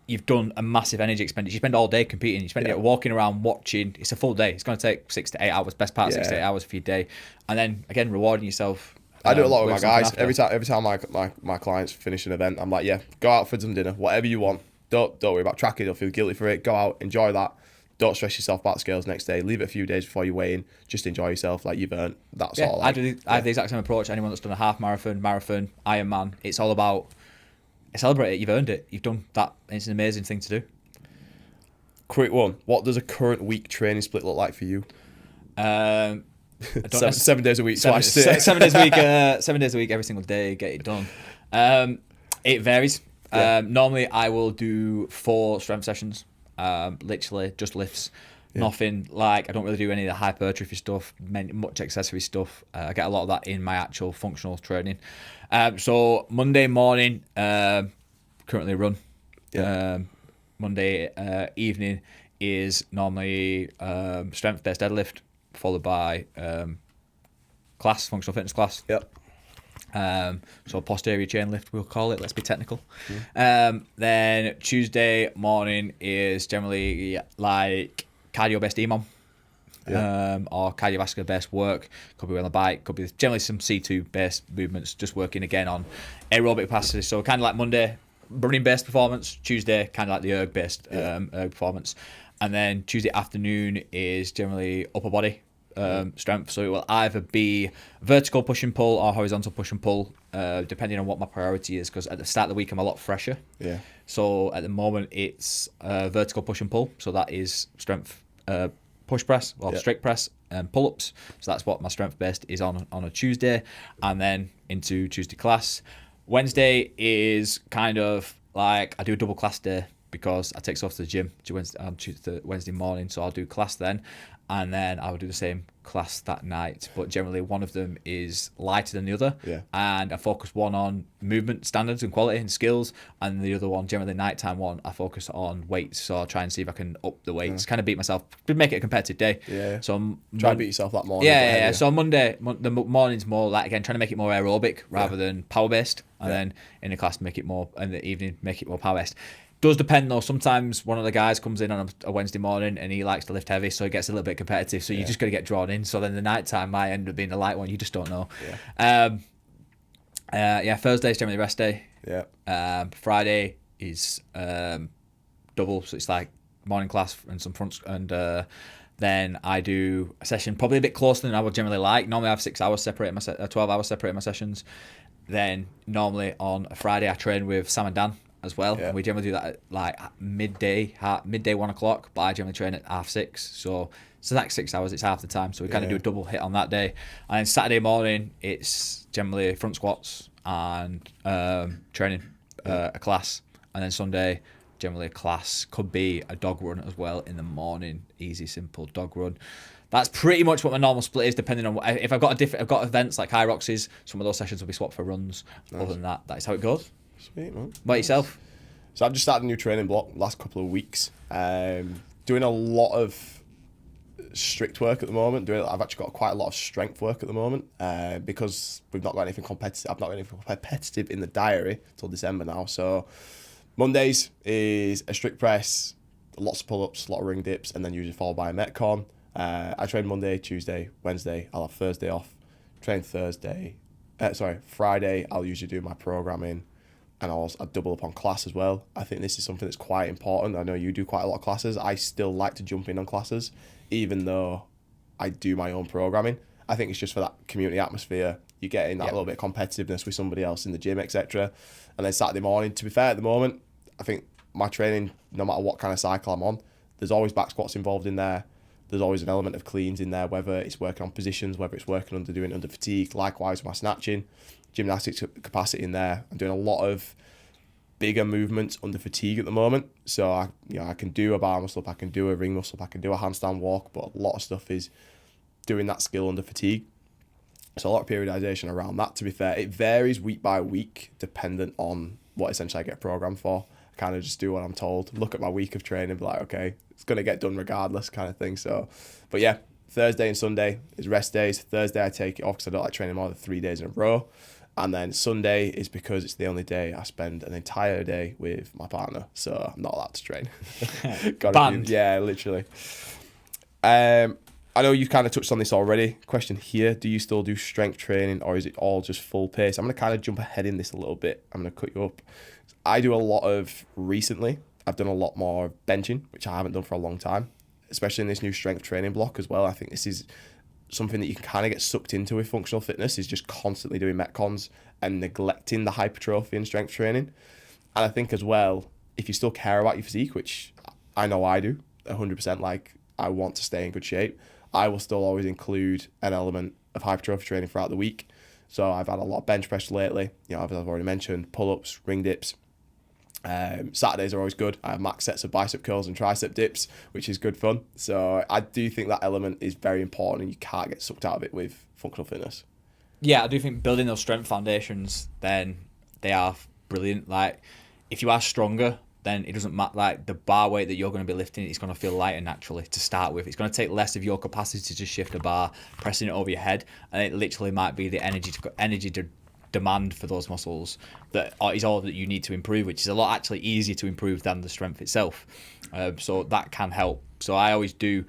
you've done a massive energy expenditure. You spend all day competing. You spend it walking around, watching. It's a full day. It's going to take 6 to 8 hours. Best part, 6 to 8 hours for your day, and then again rewarding yourself. I do a lot with my guys. after. Every time my clients finish an event, I'm like, yeah, go out for some dinner, whatever you want. Don't worry about tracking or feel guilty for it. Go out, enjoy that. Don't stress yourself about scales next day. Leave it a few days before you weigh in. Just enjoy yourself. Like you've earned. That's all. I have the exact same approach. Anyone that's done a half marathon, Ironman, it's all about celebrate it. You've earned it. You've done that. It's an amazing thing to do. Quick one. What does a current week training split look like for you? I don't 7 days a week. 7 days a week. 7 days a week, every single day. Get it done. It varies. Yeah. Normally, I will do 4 strength sessions. Literally just lifts. Nothing like I don't really do any of the hypertrophy stuff, much accessory stuff. I get a lot of that in my actual functional training. So Monday morning, currently run. Monday evening is normally strength-based deadlift, followed by class, functional fitness class. Yep. So posterior chain lift, we'll call it. Let's be technical. Then Tuesday morning is generally like cardio-based EMOM. Or cardiovascular-based work. Could be on the bike, could be generally some C2-based movements, just working again on aerobic capacity. So kind of like Monday, running-based performance. Tuesday, kind of like the erg-based erg performance. And then Tuesday afternoon is generally upper body strength. So it will either be vertical push and pull or horizontal push and pull, depending on what my priority is, because at the start of the week, I'm a lot fresher. Yeah. So at the moment, it's vertical push and pull. So that is strength push press or strict press and pull-ups. So that's what my strength based is on a Tuesday, and then into Tuesday class. Wednesday is kind of like I do a double class day because I take stuff to the gym on Wednesday morning, so I'll do class then, and then I will do the same class that night. But generally, one of them is lighter than the other, and I focus one on movement standards and quality and skills, and the other one, generally nighttime one, I focus on weights. So I'll try and see if I can up the weights, kind of beat myself, make it a competitive day. Yeah. So try to beat yourself that morning. Yeah. So Monday, the morning's more like, again, trying to make it more aerobic rather than power based, and then in the class make it more, and the evening make it more power based. Does depend though. Sometimes one of the guys comes in on a Wednesday morning and he likes to lift heavy, so it gets a little bit competitive. So you just got to get drawn in. So then the night time might end up being the light one. You just don't know. Thursday's generally rest day. Friday is double, so it's like morning class and some fronts, and then I do a session probably a bit closer than I would generally like. Normally I have 6 hours separating 12 hours separating my sessions. Then normally on a Friday I train with Sam and Dan as well. And we generally do that at like midday 1 o'clock, but I generally train at 6:30. So it's like 6 hours, it's half the time. So we kind of do a double hit on that day. And then Saturday morning, it's generally front squats and training, a class. And then Sunday, generally a class. Could be a dog run as well in the morning. Easy, simple dog run. That's pretty much what my normal split is, depending on if I've got events like High Roxy's, some of those sessions will be swapped for runs. Nice. Other than that, that is how it goes. Sweet, man. What about yourself? So I've just started a new training block last couple of weeks. Doing a lot of strict work at the moment. I've actually got quite a lot of strength work at the moment because we've not got anything competitive. I've not got anything competitive in the diary till December now. So Mondays is a strict press, lots of pull-ups, a lot of ring dips, and then usually followed by a Metcon. I train Monday, Tuesday, Wednesday. I'll have Thursday off. Train Friday. I'll usually do my programming, and I'll double up on class as well. I think this is something that's quite important. I know you do quite a lot of classes. I still like to jump in on classes, even though I do my own programming. I think it's just for that community atmosphere. You get in that little bit of competitiveness with somebody else in the gym, etc. And then Saturday morning, to be fair, at the moment, I think my training, no matter what kind of cycle I'm on, there's always back squats involved in there. There's always an element of cleans in there, whether it's working on positions, whether it's working under fatigue. Likewise with my snatching, gymnastics capacity in there. I'm doing a lot of bigger movements under fatigue at the moment. So I can do a bar muscle up, I can do a ring muscle up, I can do a handstand walk, but a lot of stuff is doing that skill under fatigue. So a lot of periodization around that, to be fair. It varies week by week, dependent on what essentially I get programmed for. I kind of just do what I'm told, look at my week of training, be like, okay, it's going to get done regardless kind of thing. So, but yeah, Thursday and Sunday is rest days. Thursday I take it off because I don't like training more than 3 days in a row. And then Sunday is because it's the only day I spend an entire day with my partner. So I'm not allowed to train. Banned. Yeah, literally. I know you've kind of touched on this already. Question here, do you still do strength training or is it all just full pace? I'm going to kind of jump ahead in this a little bit. I'm going to cut you up. I do a lot of, recently, I've done a lot more benching, which I haven't done for a long time, especially in this new strength training block as well. I think this is something that you can kind of get sucked into with functional fitness, is just constantly doing metcons and neglecting the hypertrophy and strength training. And I think as well, if you still care about your physique, which I know I do 100%, like I want to stay in good shape, I will still always include an element of hypertrophy training throughout the week. So I've had a lot of bench press lately, as I've already mentioned, pull-ups, ring dips. Saturdays are always good. I have max sets of bicep curls and tricep dips, which is good fun. So I do think that element is very important and you can't get sucked out of it with functional fitness. Yeah, I do think building those strength foundations, then they are brilliant. Like, if you are stronger, then it doesn't matter. Like, the bar weight that you're going to be lifting, it's going to feel lighter naturally to start with. It's going to take less of your capacity to just shift a bar, pressing it over your head, and it literally might be the energy to demand for those muscles that is all that you need to improve, which is a lot actually easier to improve than the strength itself. So that can help. So I always do.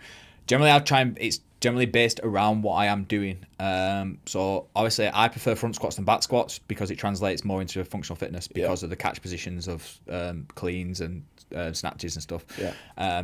Generally, it's generally based around what I am doing. So obviously, I prefer front squats than back squats because it translates more into functional fitness because of the catch positions of cleans and snatches and stuff.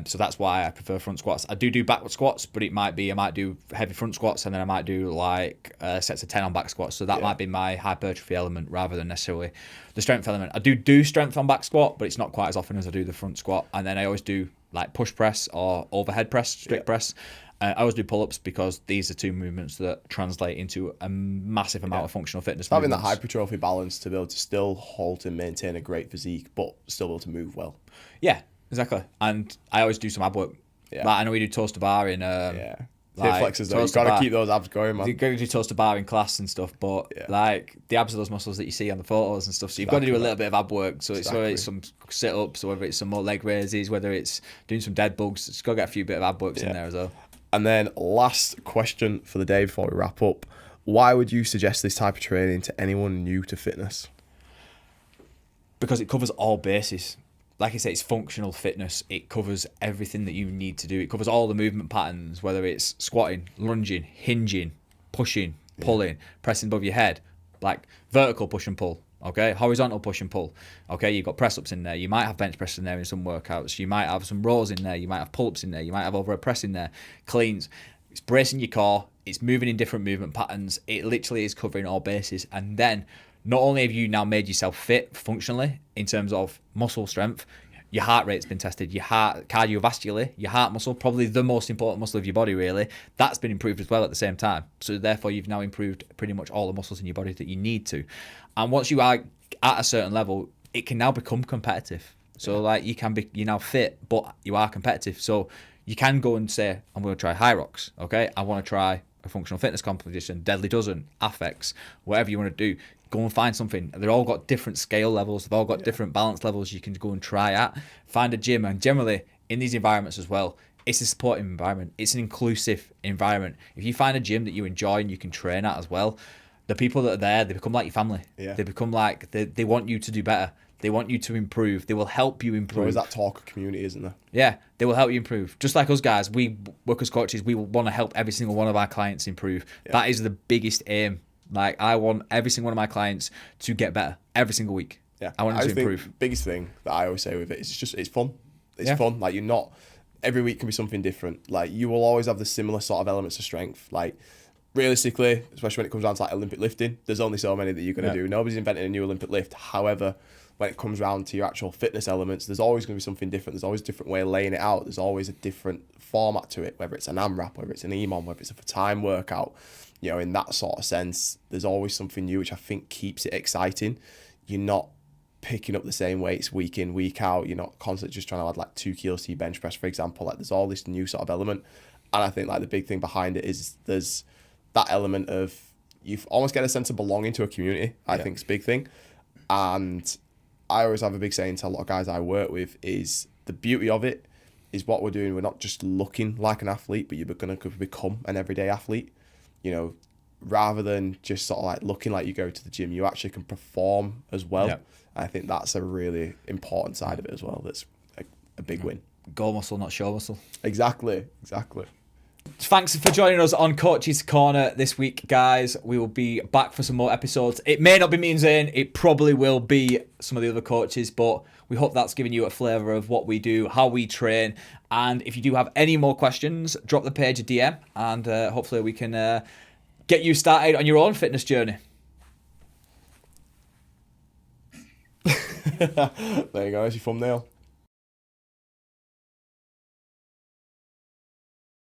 So that's why I prefer front squats. I do backward squats, but I might do heavy front squats and then I might do like sets of 10 on back squats. So that might be my hypertrophy element rather than necessarily the strength element. I do strength on back squat, but it's not quite as often as I do the front squat. And then I always do like push press or overhead press, strict press. I always do pull-ups because these are two movements that translate into a massive amount of functional fitness. Having that hypertrophy balance to be able to still hold and maintain a great physique, but still be able to move well. Yeah, exactly. And I always do some ab work Like, I know we do toast to bar in hip like, flexors though. You've got to keep those abs going, man. You got to do toast to bar in class and stuff, but like the abs are those muscles that you see on the photos and stuff. So you've got to do a little bit of ab work. So it's whether it's some sit ups, or whether it's some more leg raises, whether it's doing some dead bugs. It's got to get a few bit of ab works in there as well. And then last question for the day before we wrap up: why would you suggest this type of training to anyone new to fitness? Because it covers all bases. Like I say, it's functional fitness. It covers everything that you need to do. It covers all the movement patterns, whether it's squatting, lunging, hinging, pushing, pulling, pressing above your head, like vertical push and pull, okay? Horizontal push and pull, okay? You've got press-ups in there. You might have bench press in there in some workouts. You might have some rows in there. You might have pull-ups in there. You might have overhead press in there, cleans. It's bracing your core. It's moving in different movement patterns. It literally is covering all bases. And then not only have you now made yourself fit functionally in terms of muscle strength, your heart rate's been tested, your heart, cardiovascularly, your heart muscle, probably the most important muscle of your body really, that's been improved as well at the same time. So therefore you've now improved pretty much all the muscles in your body that you need to. And once you are at a certain level, it can now become competitive. So like you're now fit, but you are competitive. So you can go and say, I'm going to try high rocks, okay? I want to try a functional fitness competition, deadly dozen, affects, whatever you want to do. Go and find something. They've all got different scale levels. They've all got different balance levels you can go and try at. Find a gym. And generally, in these environments as well, it's a supportive environment. It's an inclusive environment. If you find a gym that you enjoy and you can train at as well, the people that are there, they become like your family. Yeah. They become like, they want you to do better. They want you to improve. They will help you improve. There's always that talk of community, isn't there? Yeah, they will help you improve. Just like us guys, we work as coaches, we want to help every single one of our clients improve. Yeah. That is the biggest aim. Like, I want every single one of my clients to get better every single week. Yeah, I want them to improve. The biggest thing that I always say with it is just it's fun. It's fun. Like, you're not, every week can be something different. Like, you will always have the similar sort of elements of strength. Like, realistically, especially when it comes down to like Olympic lifting, there's only so many that you're going to do. Nobody's invented a new Olympic lift. However, when it comes around to your actual fitness elements, there's always going to be something different. There's always a different way of laying it out. There's always a different format to it, whether it's an AMRAP, whether it's an EMOM, whether it's a time workout. You know, in that sort of sense, there's always something new, which I think keeps it exciting. You're not picking up the same weights week in, week out. You're not constantly just trying to add like 2 kilos to your bench press, for example. Like, there's all this new sort of element. And I think like the big thing behind it is there's that element of you almost get a sense of belonging to a community. I think is a big thing. And I always have a big saying to a lot of guys I work with is the beauty of it is what we're doing. We're not just looking like an athlete, but you're going to become an everyday athlete. You know, rather than just sort of like looking like you go to the gym, you actually can perform as well. Yep. I think that's a really important side of it as well. That's a big win. Goal muscle, not show muscle. Exactly. Thanks for joining us on Coach's Corner this week, guys. We will be back for some more episodes. It may not be me and Zayne. It probably will be some of the other coaches, but we hope that's given you a flavour of what we do, how we train. And if you do have any more questions, drop the page a DM, and hopefully we can get you started on your own fitness journey. There you go. There's your thumbnail.